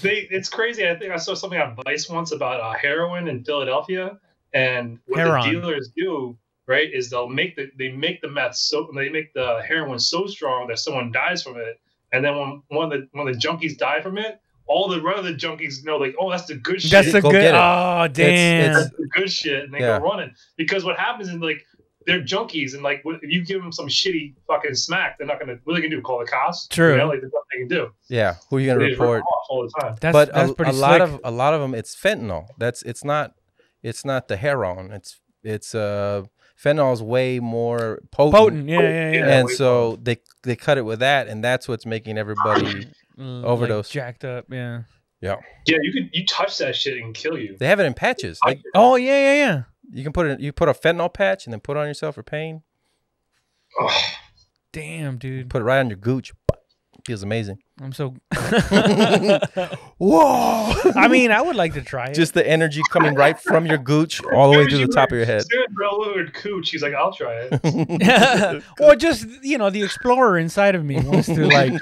It's crazy. I think I saw something on Vice once about heroin in Philadelphia, and what the dealers do, right, is they make the heroin so strong that someone dies from it, and then when one of the junkies die from it, all the rest of the junkies know, like, oh, that's the good shit. That's the good. Oh, damn, that's the good shit, and they go running because what happens is like they're junkies, and like if you give them some shitty fucking smack, they're not gonna. What are they gonna do? Call the cops? True. You know, like there's nothing they can do. Yeah, who are you gonna They just rip report? them off all the time. That's pretty slick. A lot of them. It's fentanyl. It's not the heroin. It's fentanyl is way more potent. Yeah. And so they cut it with that, and that's what's making everybody overdose. Like jacked up. Yeah. Yeah, you touch that shit and kill you. They have it in patches. Like, oh yeah. You can put a fentanyl patch and then put it on yourself for pain. Oh. Damn, dude. Put it right on your gooch. Feels amazing. I'm so. Whoa! I mean, I would like to try it. Just the energy coming right from your gooch all the way to the top of your head. Cooch. He's like, I'll try it. Or just the explorer inside of me wants to like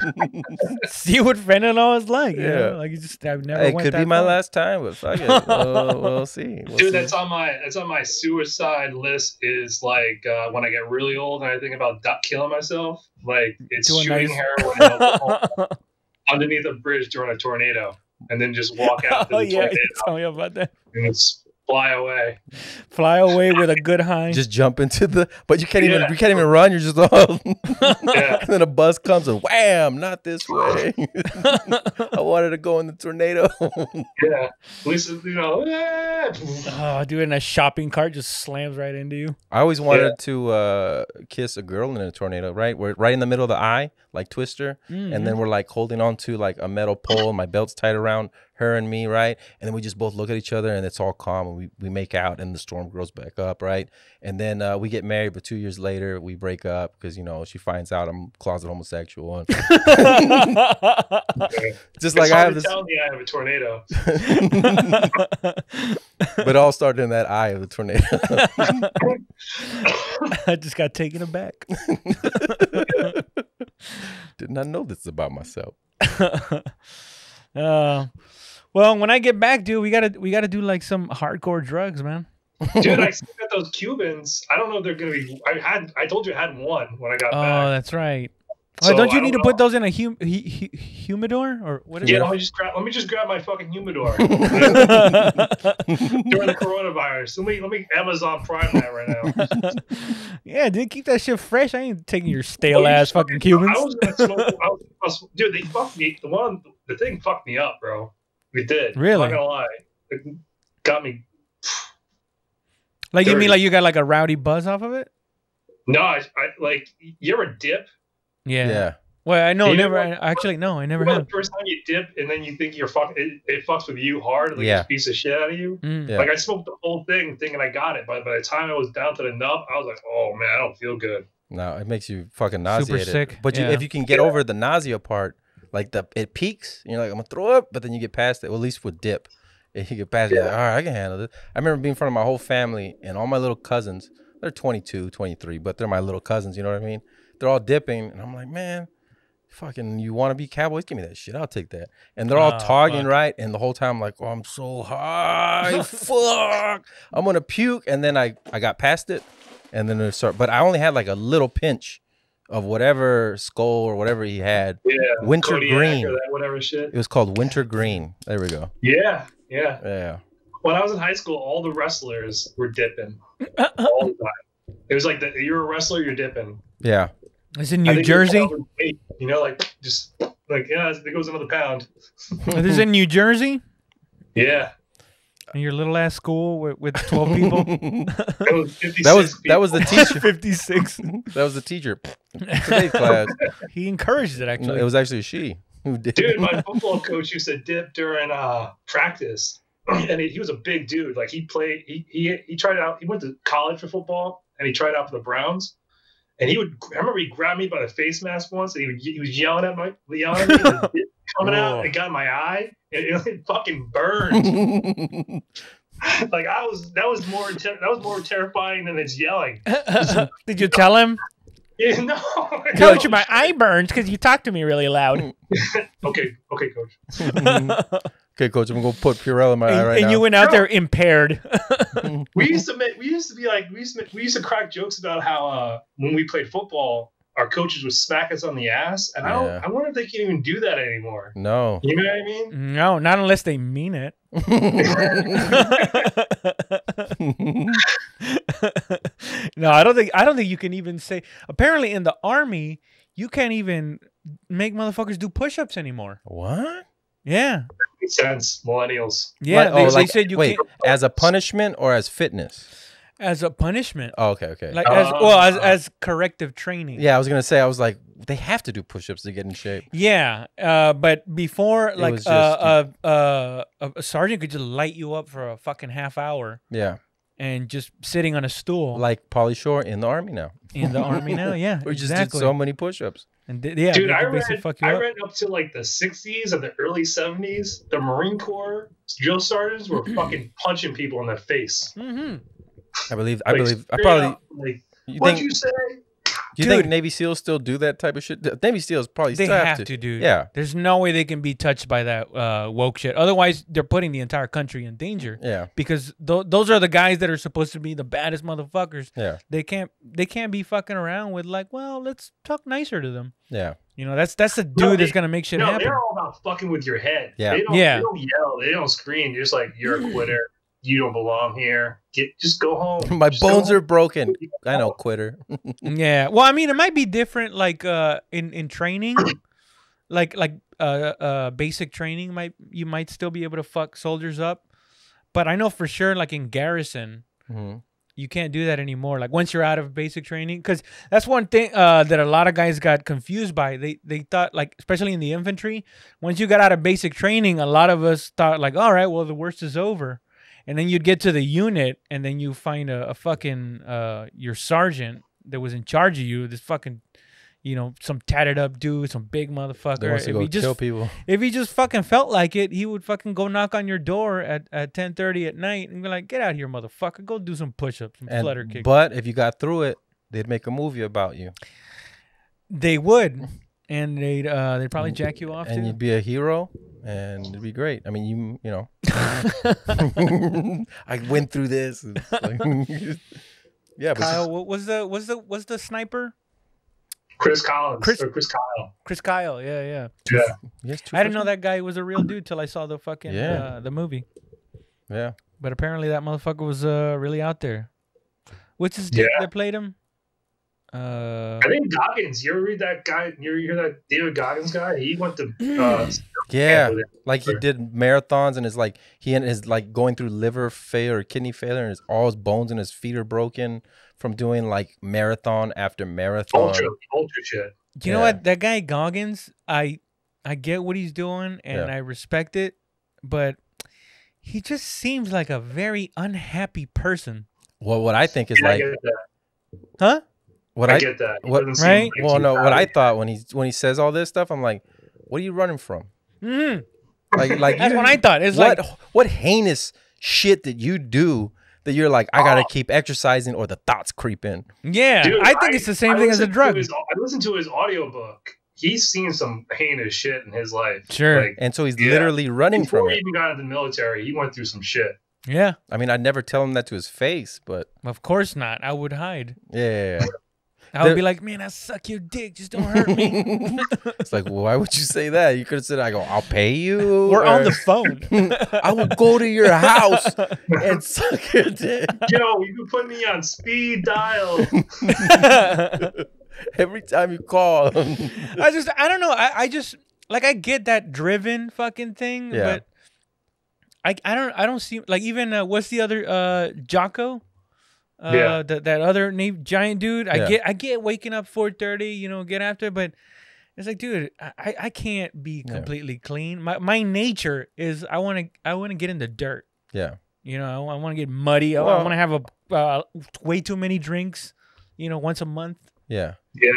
see what fentanyl is like. You know? Like I've never. It could be my last time, but fuck it. We'll see. Dude, that's on my suicide list. Is like when I get really old and I think about killing myself. Like it's shooting heroin underneath a bridge during a tornado, and then just walk out. Oh yeah, tell me about that. And it's fly away with a good high. Just jump into but you can't even run. You're just all. And then a bus comes and wham! Not this way. I wanted to go in the tornado. Yeah, at least Oh, dude, and a shopping cart just slams right into you. I always wanted to kiss a girl in a tornado. We're right in the middle of the eye, like Twister, and then we're like holding on to like a metal pole, and my belt's tied around her and me, right? And then we just both look at each other, and it's all calm, and we make out, and the storm grows back up, right? And then we get married, but 2 years later we break up because she finds out I'm closet homosexual. And just like I have this. Tell me I have a tornado. But it all started in that eye of the tornado. I just got taken aback. Did not know this about myself. Well, when I get back, dude, we gotta do like some hardcore drugs, man. Dude, I still got those Cubans. I don't know if they're gonna be. I told you I had one when I got back. Oh, that's right. So don't you need to put those in a humidor or what? Yeah, let me just grab my fucking humidor during the coronavirus. Let me Amazon Prime that right now. Yeah, dude, keep that shit fresh. I ain't taking your stale ass fucking Cubans. I was gonna smoke. Dude, they fucked me. The thing fucked me up, bro. It did. Really? I'm not gonna lie. It got me. Like dirty. You mean like you got like a rowdy buzz off of it? No, I like you ever dip? Yeah. Well, I know never. Actually, no, I never have. The first time you dip and then you think you're fucking, it fucks with you hard, like it beats the shit out of you. Yeah. Like I smoked the whole thing thinking I got it, but by the time I was down to the nub, I was like, oh man, I don't feel good. No, it makes you fucking nauseated. Super sick. But if you can get over the nausea part, like it peaks, and you're like, I'm gonna throw up, but then you get past it. Well, at least with dip, if you get past it, you're like, all right, I can handle this. I remember being in front of my whole family and all my little cousins. They're 22, 23, but they're my little cousins. You know what I mean? They're all dipping, and I'm like, man. Fucking, you want to be Cowboys? Give me that shit. I'll take that. And they're all talking, right? And the whole time, I'm like, oh, I'm so high. Fuck. I'm going to puke. And then I got past it. And then it started. But I only had like a little pinch of whatever skull or whatever he had. Yeah. Winter Kodiak green. or that whatever shit. It was called winter green. There we go. Yeah. When I was in high school, all the wrestlers were dipping all the time. It was like you're a wrestler, you're dipping. Yeah. It's in New Jersey. You know, like just like it goes another pound. This is in New Jersey. Yeah. In your little ass school with 12 people. that was the teacher. 56. That was the teacher. Today's class. He encouraged it actually. No, it was actually a she who did. Dude, my football coach used to dip during practice, and he was a big dude. Like he played. He tried out. He went to college for football, and he tried out for the Browns. And I remember he grabbed me by the face mask once, and he was yelling at me, coming out, and got in my eye, and it fucking burned. Like that was more terrifying than his yelling. Did you tell him? Yeah, no. Coach, my eye burns because you talked to me really loud. Okay, coach. Okay, coach, I'm gonna put Purell in my eye right now. And you went out there impaired. We used to crack jokes about how when we played football, our coaches would smack us on the ass, and I wonder if they can even do that anymore. No. You know what I mean? No, not unless they mean it. No, I don't think you can even say. Apparently, in the army, you can't even make motherfuckers do push-ups anymore. What? Yeah. Makes sense. Millennials. Yeah, they said you wait, can't as a punishment or as fitness? as a punishment. Oh, okay. Like as corrective training. Yeah, I was gonna say, I was like, they have to do push-ups to get in shape. Yeah, but before, like, was just- a sergeant could just light you up for a fucking half hour. Yeah, And just sitting on a stool. like Pauly Shore in the army now. In the army now, yeah. We just did so many push-ups. And Dude, they I could basically fuck you read up. up to like the 60s and the early 70s. The Marine Corps drill sergeants were fucking punching people in the face. Mm-hmm. I believe. Like, I probably. up, like, You what'd think? you say? Do you think Navy SEALs still do that type of shit? Navy SEALs probably They still have to, dude. Yeah. There's no way they can be touched by that woke shit. Otherwise, they're putting the entire country in danger. Yeah. Because those are the guys that are supposed to be the baddest motherfuckers. Yeah. They can't be fucking around with like, well, let's talk nicer to them. Yeah. You know, that's the dude that's gonna make shit happen. They're all about fucking with your head. Yeah. They don't yell. They don't scream. You're just like, you're a quitter. You don't belong here. Just go home. My Just bones go are home. broken. I know, quitter. Yeah. Well, I mean, it might be different, like in training, like basic training. You might still be able to fuck soldiers up, but I know for sure, like in garrison, you can't do that anymore. Like once you're out of basic training, because that's one thing that a lot of guys got confused by. They thought, like, especially in the infantry, once you got out of basic training, a lot of us thought like, all right, well, the worst is over. And then you'd get to the unit, and then you find a fucking your sergeant that was in charge of you. This fucking, some tatted up dude, some big motherfucker. They wants to go kill people. If he just fucking felt like it, he would fucking go knock on your door at 10:30 at night and be like, "Get out here, motherfucker! Go do some push-ups, some flutter kicks." But if you got through it, they'd make a movie about you. They would, and they'd probably jack you off and too. you'd be a hero, and it'd be great. I mean, you know, I went through this. Like, yeah, but Kyle, what was the sniper? Chris Collins. Chris Kyle. Chris Kyle, yeah. Yeah. I didn't know that guy was a real dude till I saw the fucking the movie. Yeah. But apparently that motherfucker was really out there. What's his dick that played him? I think Goggins. You ever read that guy? You ever hear that David Goggins guy? He went to yeah, like he did marathons and is like going through liver failure or kidney failure, and all his bones in his feet are broken from doing like marathon after marathon. Ultra shit. You know what? That guy Goggins, I get what he's doing and I respect it, but he just seems like a very unhappy person. Well, what I think is I get that. Huh? I get that. Right? Well, no. What I thought when he says all this stuff, I'm like, what are you running from? Mm-hmm. Like that's what I thought. It's what heinous shit did you do that you're like, I gotta keep exercising or the thoughts creep in? Yeah, dude, I think it's the same thing as a drug. I listened to his audiobook. He's seen some heinous shit in his life. Sure. Like, and so he's literally running from it. Before he even got into the military, he went through some shit. Yeah. I mean, I'd never tell him that to his face, but of course not. I would hide. Yeah. I would be like, man, I suck your dick. Just don't hurt me. It's like, well, why would you say that? You could have said, I'll pay you. We're on the phone. I will go to your house and suck your dick. Yo, you can put me on speed dial. Every time you call. I don't know. I just, like, I get that driven fucking thing, but I don't see, like, even, what's the other, Jocko? That other giant dude. I get waking up 4:30, get after it, but it's like, dude, I can't be completely clean. My nature is I want to get in the dirt. Yeah. I want to get muddy. I want to have a way too many drinks, once a month. Yeah. Yeah.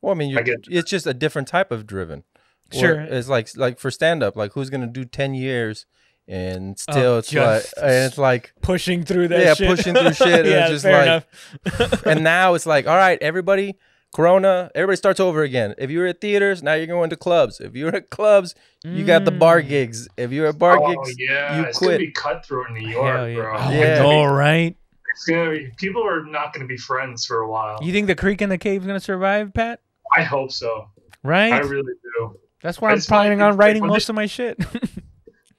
Well, I mean, it's just a different type of driven. Sure. It's like for stand up, like who's gonna do 10 years? And still, it's like pushing through that shit. Pushing through shit. And it's just fair enough. And now it's like, all right, everybody, Corona, everybody starts over again. If you were at theaters, now you're going to clubs. If you were at clubs, you got the bar gigs. If you're at bar gigs, you it's quit. Gonna be cutthroat in New York, bro. Oh, yeah. All right. It's gonna be. People are not gonna be friends for a while. You think the Creek and the Cave is gonna survive, Pat? I hope so. Right. I really do. That's why I'm planning on writing most of my shit.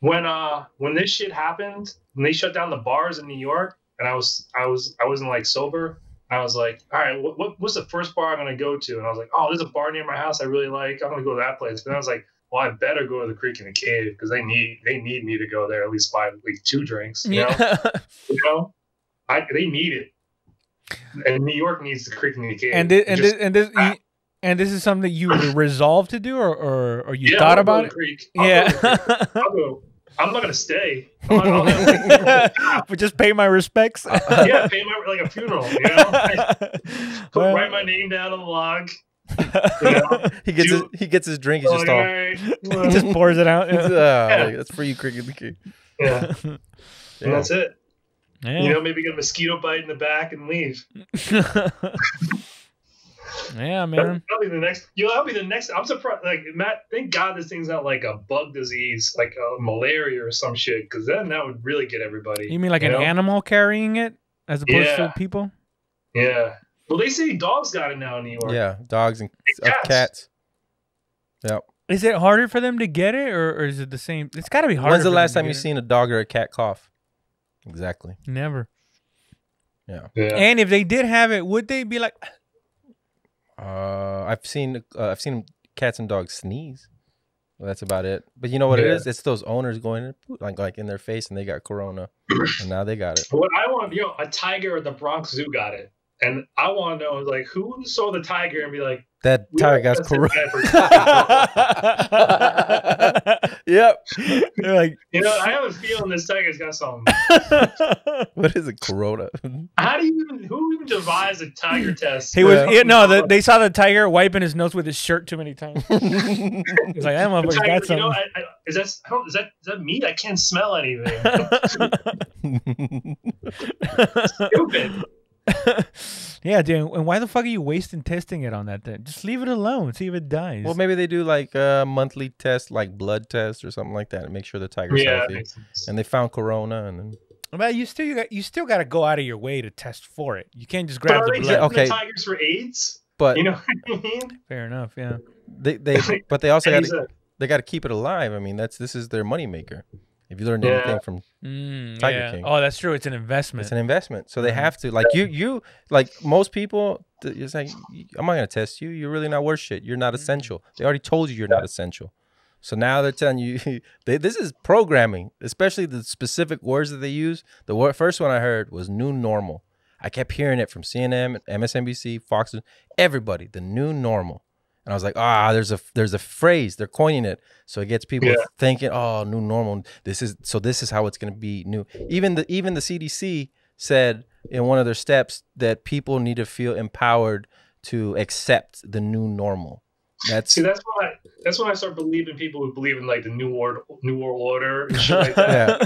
when this shit happened, when they shut down the bars in New York, and I wasn't like sober. I was like, all right, what's the first bar I'm gonna go to? And I was like, oh, there's a bar near my house I really like. I'm gonna go to that place. And I was like, well, I better go to the Creek and the Cave because they need me to go there at least buy like 2 drinks. You know, they need it. And New York needs the Creek and the Cave. And this is something you resolved to do, or you thought about it? I'm not gonna stay. But just pay my respects. Yeah, pay my like a funeral. You know, write my name down on the log. You know? he gets his drink. He's just all. He just pours it out. That's for you, Cricket the King. Yeah, and that's it. Yeah. You know, maybe get a mosquito bite in the back and leave. Yeah, man. That'll be the next. That'll be the next. I'm surprised. Like, Matt, thank God this thing's not like a bug disease, like malaria or some shit, because then that would really get everybody. You mean like an animal carrying it as opposed to people? Yeah. Well, they say dogs got it now in New York. Yeah, dogs and cats. Yep. Is it harder for them to get it, or is it the same? It's got to be harder. When's the last time you've seen a dog or a cat cough? Exactly. Never. Yeah. And if they did have it, would they be like? I've seen cats and dogs sneeze. Well, that's about it. But you know what it is? It's those owners going like in their face, and they got corona, and now they got it. What I want, a tiger at the Bronx Zoo got it, and I want to know like who saw the tiger and be like, that tiger got corona. Yep. They're like, I have a feeling this tiger's got something. What is a corona? Who even devised a tiger test? He was they saw the tiger wiping his nose with his shirt too many times. He's like, that motherfucker's got something. Is that meat? I can't smell anything. Stupid. Yeah, dude. And why the fuck are you wasting testing it on that thing? Just leave it alone. See if it dies. Well, maybe they do like a monthly test, like blood test or something like that, and make sure the tiger's healthy. And they found corona, and then. Well, you still got to go out of your way to test for it. You can't just grab the blood. The tigers for AIDS, but you know what I mean. Fair enough. Yeah. But they also got to keep it alive. I mean, this is their moneymaker. If you learned anything from Tiger King. Oh, that's true. It's an investment. It's an investment. So they have to, like, you like most people, it's like, I'm not going to test you. You're really not worth shit. You're not essential. They already told you you're not essential. So now they're telling you, this is programming, especially the specific words that they use. The first one I heard was new normal. I kept hearing it from CNN, MSNBC, Fox, everybody, the new normal. And I was like, there's a phrase, they're coining it, so it gets people thinking, oh, new normal. This is how it's going to be new. Even the CDC said in one of their steps that people need to feel empowered to accept the new normal. That's when I start believing people who believe in like the new world order and shit like that.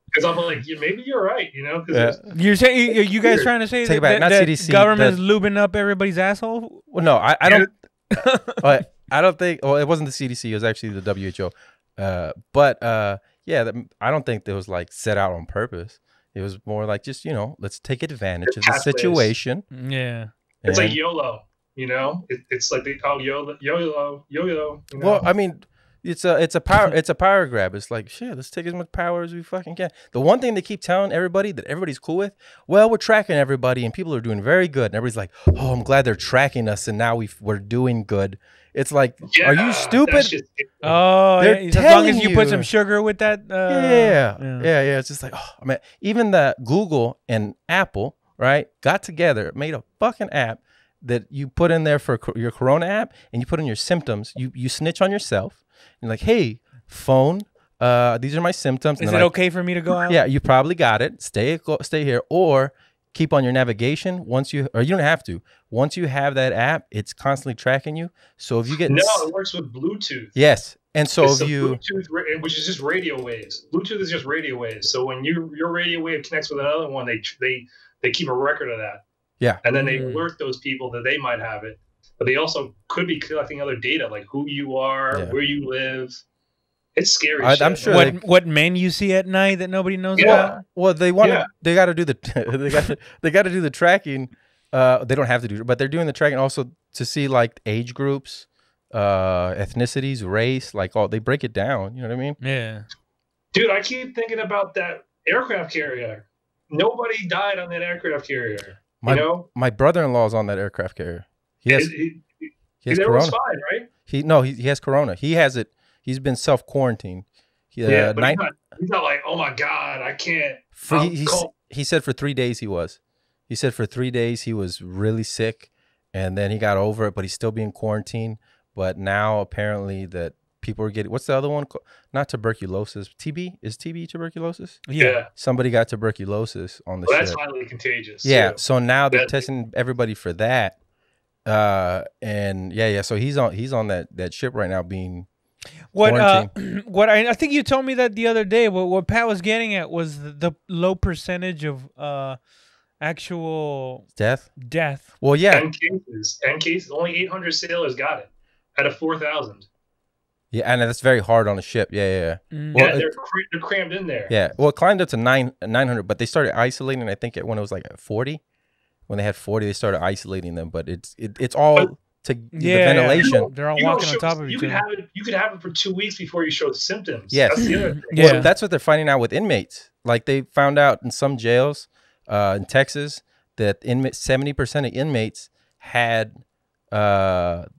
Because I'm like, maybe you're right, You're saying you guys trying to say take it back, not CDC, government's lubing up everybody's asshole? Well, no, I don't. I don't think. Well, it wasn't the CDC. It was actually the WHO. I don't think it was like set out on purpose. It was more like just let's take advantage of the situation. Yeah, it's like YOLO. It's like YOLO. Well, I mean, it's a power grab. It's like shit. Let's take as much power as we fucking can. The one thing they keep telling everybody that everybody's cool with. Well, we're tracking everybody, and people are doing very good. And everybody's like, oh, I'm glad they're tracking us, and now we're doing good. It's like, are you stupid? As long as you put some sugar with that. Yeah. It's just like, oh man. Even the Google and Apple, right, got together, made a fucking app that you put in there for your Corona app, and you put in your symptoms. You snitch on yourself. And like, hey, phone, these are my symptoms. Is it okay for me to go out? Yeah, you probably got it. Stay here, or keep on your navigation. You don't have to. Once you have that app, it's constantly tracking you. So if you get it works with Bluetooth. Yes, and so if you Bluetooth, which is just radio waves. Bluetooth is just radio waves. So when your radio wave connects with another one, they keep a record of that. Yeah, and then they alert those people that they might have it. But they also could be collecting other data, like who you are, where you live. It's scary. I'm sure what men you see at night that nobody knows about. Well, they got to do the they got to do the tracking. They don't have to do, but they're doing the tracking also to see like age groups, ethnicities, race, like they break it down. You know what I mean? Yeah. Dude, I keep thinking about that aircraft carrier. Nobody died on that aircraft carrier. My brother-in-law's on that aircraft carrier. He has Everyone's corona. fine, right? He has corona. He has it. He's been self-quarantined. But he's not like, oh my God, I can't. He said for 3 days he was. He said for 3 days he was really sick, and then he got over it, but he's still being quarantined. But now apparently that people are getting, what's the other one? Not tuberculosis. TB? Is TB tuberculosis? Yeah. Somebody got tuberculosis on the ship. That's highly contagious. Yeah. Too. So now they're testing everybody for that. And so he's on that ship right now being quarantined. What I think you told me that the other day. What Pat was getting at was the low percentage of actual death. Well, yeah. 10 cases. Only 800 sailors got it out of 4,000. Yeah, and that's very hard on a ship. Yeah. Mm. Well, they're crammed in there. Yeah. Well, it climbed up to 900, but they started isolating. I think when it was like at 40, when they had 40, they started isolating them. But it's all to the ventilation. They're all walking on top of each other. You could have it for 2 weeks before you show symptoms. Yes. That's the other thing. Yeah. Well, that's what they're finding out with inmates. Like they found out in some jails in Texas that 70% of inmates had the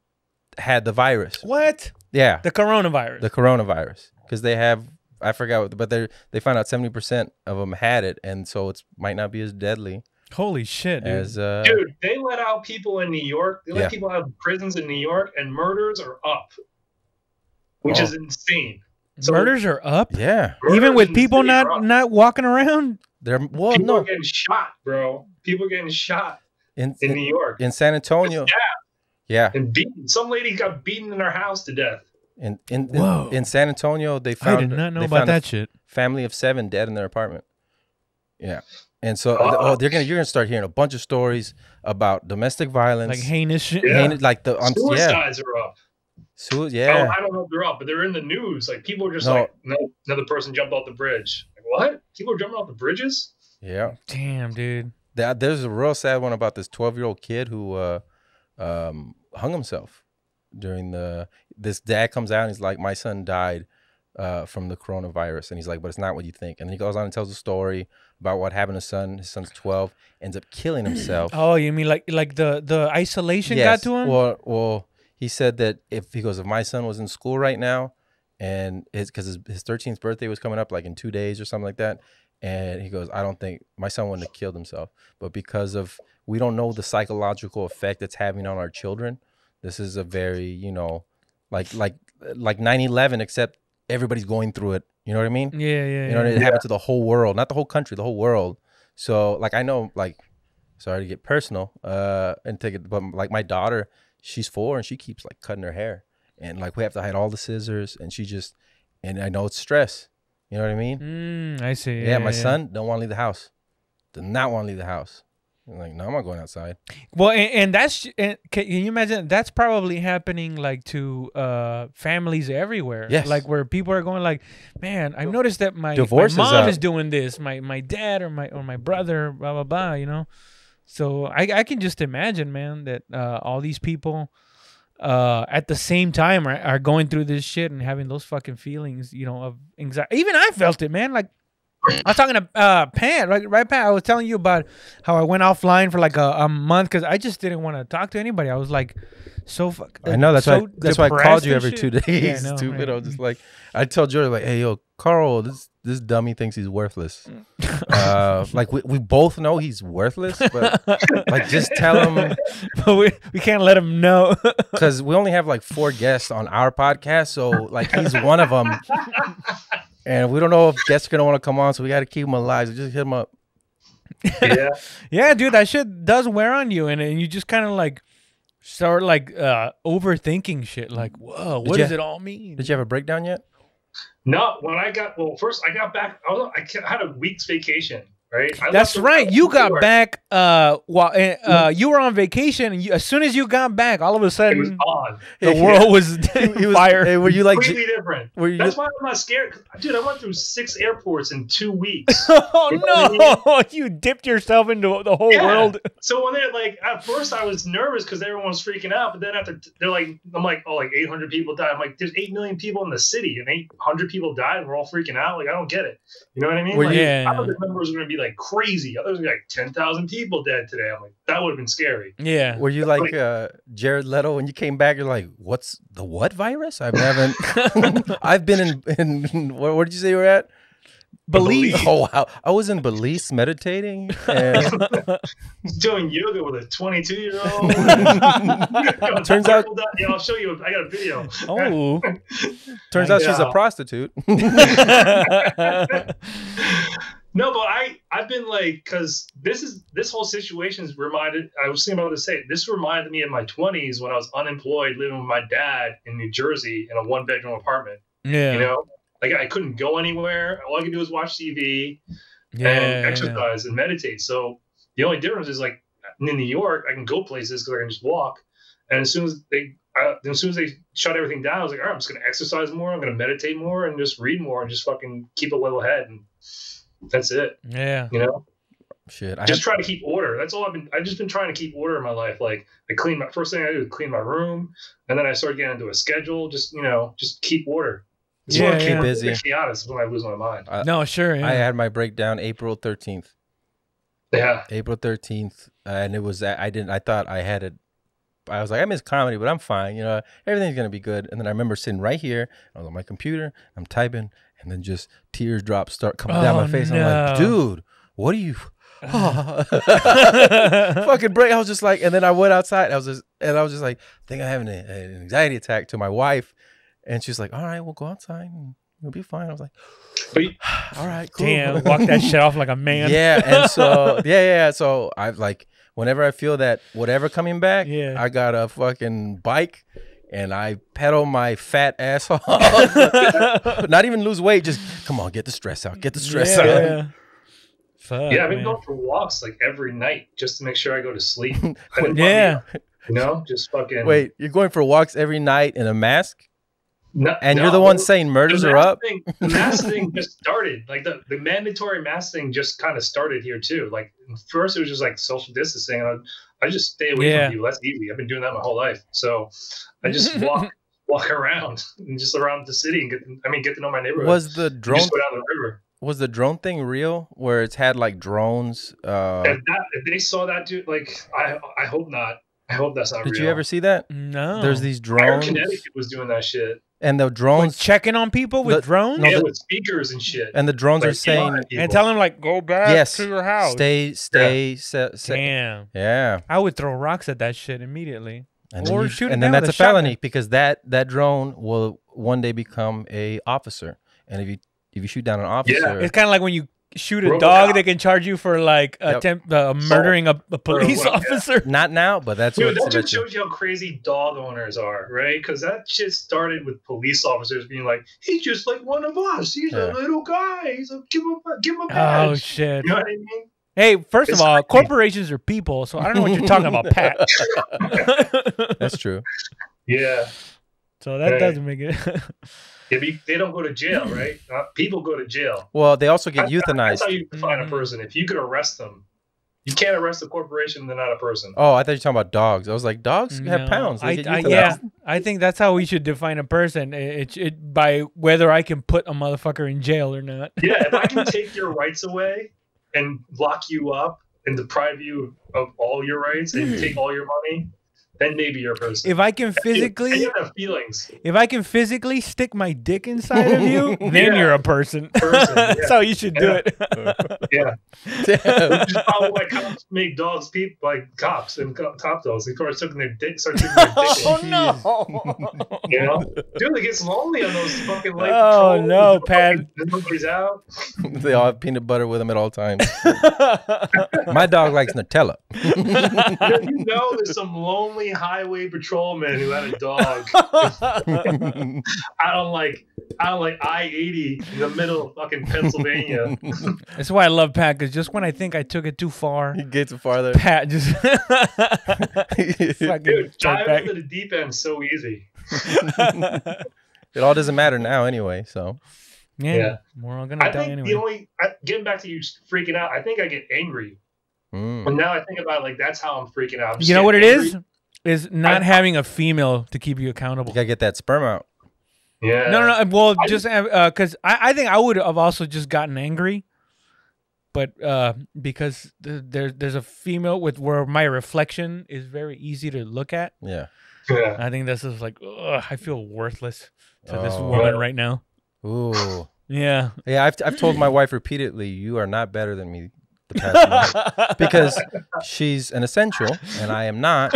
virus. What? Yeah. The coronavirus. Because they have, I forgot, but they found out 70% of them had it, and so it might not be as deadly. Holy shit, dude. Dude, they let out people in New York. They let people out of prisons in New York, and murders are up, which is insane. So, murders are up? Yeah. Even with people not walking around? People are getting shot, bro. People are getting shot in New York. In San Antonio. Yeah. And beaten. Some lady got beaten in her house to death. In San Antonio, they found. I did not know about that shit. Family of 7 dead in their apartment. Yeah. And so you're gonna start hearing a bunch of stories about domestic violence, like heinous shit. Yeah. Suicides are up. Yeah. I don't know if they're up, but they're in the news. Like people are just another person jumped off the bridge. Like what? People are jumping off the bridges? Yeah. Damn, dude. There's a real sad one about this 12-year-old kid who hung himself during this dad comes out and he's like, my son died from the coronavirus, and he's like, but it's not what you think. And he goes on and tells a story about what happened to his son. His son's 12, ends up killing himself. Oh, you mean like the isolation got to him? Well, he said that if my son was in school right now, and because his 13th birthday was coming up like in 2 days or something like that, and he goes, I don't think my son wouldn't have killed himself, but because of we don't know the psychological effect it's having on our children. This is a very like 9/11, except everybody's going through it. You know what I mean? Yeah. It happened to the whole world, not the whole country, the whole world. So like I know, like, sorry to get personal, and take it, but like my daughter, she's 4 and she keeps like cutting her hair, and like we have to hide all the scissors, and and I know it's stress. You know what I mean? I see. Yeah, my son don't want to leave the house. Does not want to leave the house. I'm like, no, I'm not going outside. Well, and can you imagine? That's probably happening like to families everywhere. Yes. Like where people are going like, man, I've noticed that my mom is doing this, my dad or my brother, blah blah blah. You know, so I can just imagine, man, that all these people at the same time are going through this shit and having those fucking feelings, of anxiety. Even I felt it, man. Like I was talking to Pat, right, Pat? I was telling you about how I went offline for like a month because I just didn't want to talk to anybody. I was like, I know that's why I called you every 2 days. Yeah, I know, stupid. right? I was just like, I told Jordan like, hey, yo, Carl, this dummy thinks he's worthless. Like we both know he's worthless, but like just tell him. But we can't let him know because we only have like 4 guests on our podcast, so like he's one of them. And we don't know if guests are going to want to come on, so we got to keep him alive. So just hit him up. Yeah. Yeah, dude, that shit does wear on you. And you just kind of like start like overthinking shit. Like, whoa, what does it all mean? Did you have a breakdown yet? No. First I got back. I had a week's vacation, right? That's right. You got back while you were on vacation, and as soon as you got back, all of a sudden it was on. The world was fire. Hey, were you like completely different? That's why I'm not scared. Dude, I went through 6 airports in 2 weeks. Oh no! You dipped yourself into the whole world. So when they're like, at first I was nervous because everyone was freaking out, but then after they're like, I'm like, oh, like 800 people died. I'm like, there's 8 million people in the city, and 800 people died, and we're all freaking out. Like, I don't get it. You know what I mean? Like, I thought the numbers were gonna be like crazy. I thought it was gonna be like 10,000 people dead today. I'm like, that would have been scary. Yeah. Were you like Jared Leto when you came back? You're like, what's the what virus? I haven't. I've been in where did you say you were at? Belize. Oh wow, I was in Belize meditating and doing yoga with a 22-year-old. Turns out, yeah, I'll show you. I got a video. Oh, turns out she's a prostitute. No, but I've been like, because this whole situation is reminded. I was thinking about to say this reminded me of my 20s when I was unemployed, living with my dad in New Jersey in a 1-bedroom apartment. Yeah, you know, like I couldn't go anywhere. All I could do was watch TV and exercise and meditate. So the only difference is like in New York, I can go places because I can just walk. And as soon as they shut everything down, I was like, all right, I'm just gonna exercise more. I'm gonna meditate more and just read more and just fucking keep a level head. And that's it. Yeah. You know? Shit. Just try to keep order. That's all I've just been trying to keep order in my life. Like first thing I do is clean my room. And then I started getting into a schedule. Just keep order. Keep busy. To be honest, when I lose my mind. No, sure. Yeah. I had my breakdown April 13th. Yeah. April 13th. And it was, I thought I had it. I was like, I miss comedy, but I'm fine. You know, everything's going to be good. And then I remember sitting right here. I was on my computer. I'm typing. And then just teardrops start coming down my face. No. I'm like, dude, what are you? Fucking break. I was just like, and then I went outside. I was just like, I think I'm having an anxiety attack to my wife. And she's like, all right, we'll go outside and you'll be fine. I was like, all right, cool. Damn, walk that shit off like a man. Yeah. And so, yeah. So I've like, whenever I feel that whatever coming back, I got a fucking bike. And I pedal my fat ass off. Not even lose weight. Just, come on, get the stress out. Get the stress out. Yeah. Fuck, I've been going for walks like every night just to make sure I go to sleep. Just fucking. Wait, you're going for walks every night in a mask? No, and you're the one saying murders are up? The mask thing just started. Like the mandatory mask thing just kind of started here too. Like first it was just like social distancing. And I just stay away from people. That's easy. I've been doing that my whole life. So I just walk around and just around the city and get to know my neighborhood. Was the drone just go down the river? Was the drone thing real? Where it's had like drones? If they saw that, dude, like I hope not. I hope that's not real. Did you ever see that? No. There's these drones. Connecticut was doing that shit. And the drones checking on people with drones? Yeah, with speakers and shit. And the drones are saying and tell them like go back to your house. Stay. Damn. Yeah. I would throw rocks at that shit immediately. Or shoot. And then that's a felony because that drone will one day become a officer. And if you shoot down an officer, it's kind of like when you shoot a dog, they can charge you for like murdering a police officer. Not now, but that's what that just shows you how crazy dog owners are, right? Because that shit started with police officers being like, he's just like one of us. He's a little guy. He's give him a badge. Oh shit! You know what I mean? Hey, first of all, corporations are people, so I don't know what you're talking about, Pat. That's true. Yeah. So that doesn't make it. They don't go to jail, right? People go to jail. Well, they also get euthanized. That's how you define a person. If you could arrest them, you can't arrest a corporation. They're not a person. Oh, I thought you were talking about dogs. I was like, dogs have pounds. I think that's how we should define a person. It by whether I can put a motherfucker in jail or not. Yeah, if I can take your rights away and lock you up and deprive you of all your rights and take all your money, then maybe you're a person. If I can physically, you have feelings. If I can physically stick my dick inside of you, then you're a person. That's how you should do it. Which is probably why cops make dogs like cops and cop dogs. They started taking their dick. Oh no! You know, dude, it gets lonely on those fucking late Oh patrols. no, Pat. Nobody's out. They all have peanut butter with them at all times. My dog likes Nutella. Dude, you know, there's some lonely highway patrolman who had a dog out on like I-80 in the middle of fucking Pennsylvania. That's why I love Pat, because just when I think I took it too far, He gets it farther. Pat just Dude, diving into the deep end so easy. It all doesn't matter now anyway, so. Yeah. We're all gonna I die think anyway. getting back to you freaking out, I think I get angry. Mm. And now I think about it, like, that's how I'm freaking out. You know what it is? Is not having a female to keep you accountable. You gotta get that sperm out. Yeah. No. Well, just because I think I would have also just gotten angry, but because there's a female with where my reflection is very easy to look at. Yeah. I think this is like, ugh, I feel worthless to this woman right now. Ooh. Yeah. Yeah, I've told my wife repeatedly, you are not better than me the past month, because she's an essential and I am not.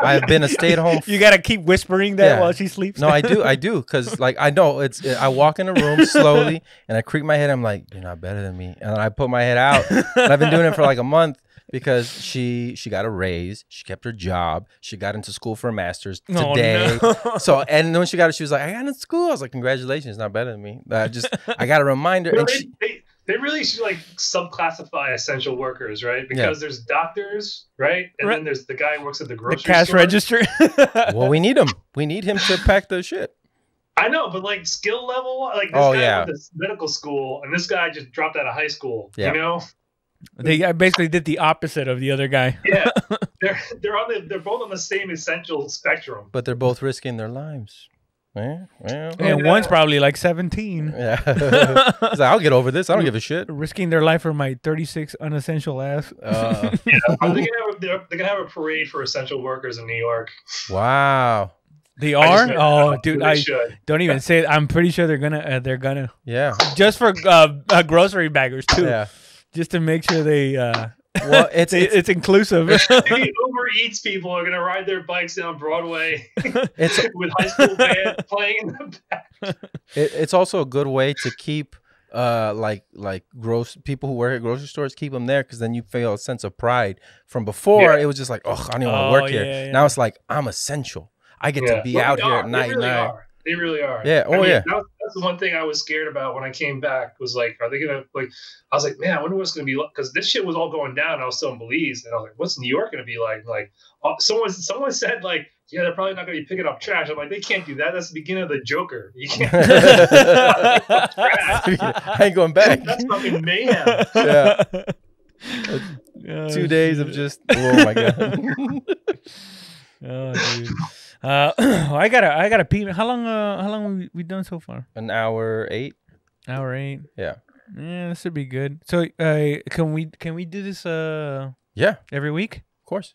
I've been a stay-at-home. You gotta keep whispering that while she sleeps. No, I do, because like I know I walk in a room slowly and I creak my head. I'm like, you're not better than me, and I put my head out. And I've been doing it for like a month because she got a raise, she kept her job, she got into school for a master's today. Oh, no. So, and when she got it, she was like, I got into school. I was like, congratulations, not better than me. I got a reminder. Well, And they really should like subclassify essential workers, right? Because there's doctors, right? And then there's the guy who works at the grocery cash store. register. Well, we need him. We need him to pack the shit. I know, but like skill level, like this guy went to medical school and this guy just dropped out of high school. Yeah. You know? They basically did the opposite of the other guy. Yeah. They're both on the same essential spectrum. But they're both risking their lives. Yeah, well, and one's probably like 17. Yeah. He's like, I'll get over this. I don't give a shit. Risking their life for my 36 unessential ass. Yeah. They're gonna have a parade for essential workers in New York. Wow. They are? Oh, dude, I should. Don't even say it. I'm pretty sure they're gonna. Yeah. Just for grocery baggers too. Yeah. Just to make sure they. Well, it's inclusive. The Uber Eats people are gonna ride their bikes down Broadway with high school band playing in the back. It's also a good way to keep like people who work at grocery stores, keep them there, because then you feel a sense of pride. From before, it was just like, oh, I don't even want to work here. Yeah. Now it's like, I'm essential. I get to be out here at night. They really are. Yeah. Oh, yeah. That's the one thing I was scared about when I came back. Was like, are they gonna like? I was like, man, I wonder what's gonna be like, because this shit was all going down. I was still in Belize, and I was like, what's New York gonna be like? Like, someone said like, yeah, they're probably not gonna be picking up trash. I'm like, they can't do that. That's the beginning of the Joker. You can't. I ain't going back. That's fucking mayhem. Yeah. 2 days of just, oh my god. Oh, dude. I gotta pee. How long we done so far? An hour 8. Hour 8. Yeah. Yeah, this should be good. So, can we do this? Yeah. Every week. Of course.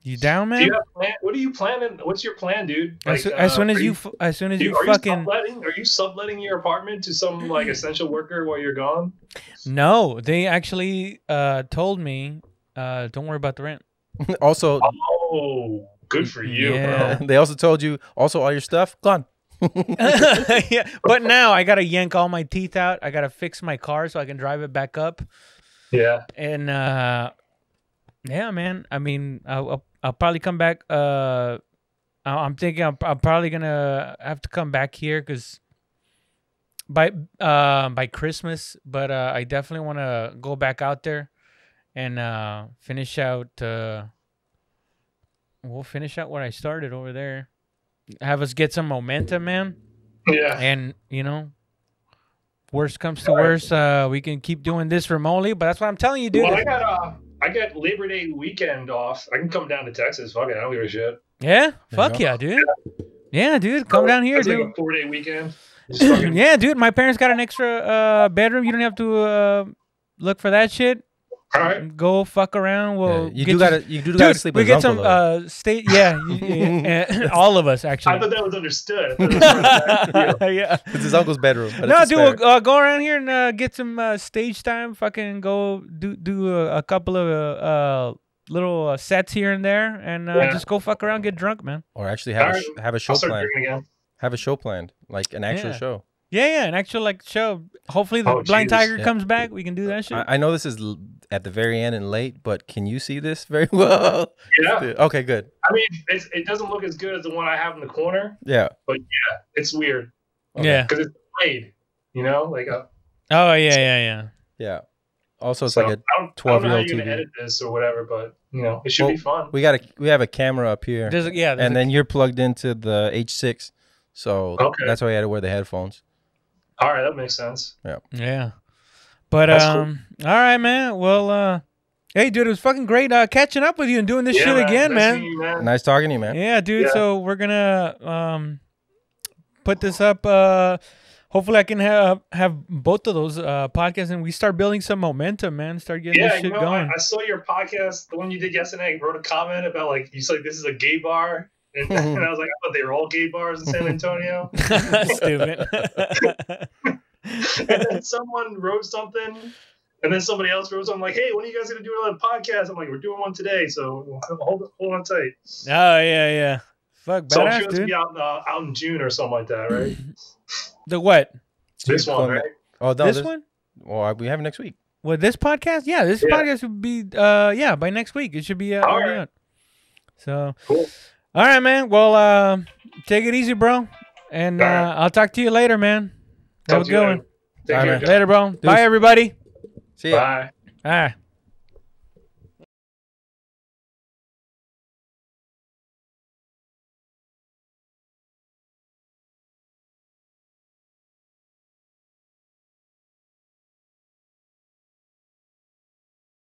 You down, man? Do you have plan? What are you planning? What's your plan, dude? Like, as soon as you fucking. Are you subletting your apartment to some like essential worker while you're gone? No, they actually told me, don't worry about the rent. Also. Oh. Good for you, bro. They also told you, also all your stuff gone. Yeah, but now I gotta yank all my teeth out. I gotta fix my car so I can drive it back up. Yeah. And yeah, man. I mean, I'll probably come back. I'm thinking I'm probably gonna have to come back here because by Christmas. But I definitely want to go back out there and finish out. We'll finish out what I started over there. Have us get some momentum, man. Yeah. And, you know, worst comes to worst, we can keep doing this remotely. But that's what I'm telling you, dude. Well, I got Labor Day weekend off. I can come down to Texas. Fuck it. I don't give a shit. Yeah? Fuck yeah, dude. Yeah, dude. Come down here, dude. Like a 4-day weekend. Yeah, dude. My parents got an extra bedroom. You don't have to look for that shit. All right. Go fuck around. Well, you do gotta sleep with his uncle. We get some state. Yeah, all of us actually. I thought that was understood. Yeah, it's his uncle's bedroom. No, dude, go around here and get some stage time. Fucking go do a couple of little sets here and there, and just go fuck around, get drunk, man. Or actually have have a show planned. Have a show planned, like an actual show. Yeah, an actual like show. Hopefully the Blind Tiger comes back. We can do that shit. I know this is at the very end and late, but can you see this very well? Yeah. Okay, good. I mean, it doesn't look as good as the one I have in the corner. Yeah. But yeah, it's weird. Okay. Yeah. Because it's played, you know, like a. Oh yeah. Also, it's like a 12-year-old TV. I don't know how you're gonna edit this or whatever, but you know, it should be fun. We have a camera up here. And then you're plugged into the H6, so that's why you had to wear the headphones. All right, that makes sense. Yeah. But cool. All right, man. Well, hey, dude, it was fucking great catching up with you and doing this shit again, man. Nice talking to you, man. Yeah, dude. Yeah. So we're gonna put this up. Hopefully, I can have both of those podcasts, and we start building some momentum, man. Start getting this shit going. I saw your podcast, the one you did yesterday. I wrote a comment about like you said this is a gay bar. And I was like, I thought they were all gay bars in San Antonio. Stupid. And then someone wrote something, and then somebody else wrote something like, "Hey, when are you guys gonna do another podcast?" I'm like, "We're doing one today, so hold on tight." Oh yeah. Fuck, badass, so I'm sure it's dude. gonna be out in June or something like that, right? The what? This one, right? Oh, no, this one? Well, we have it next week. What, this podcast? Yeah, this podcast would be by next week. It should be already out. So cool. All right, man. Well, take it easy, bro. And I'll talk to you later, man. Have a good one. Later, bro. Bye, everybody. See ya. Bye. All right.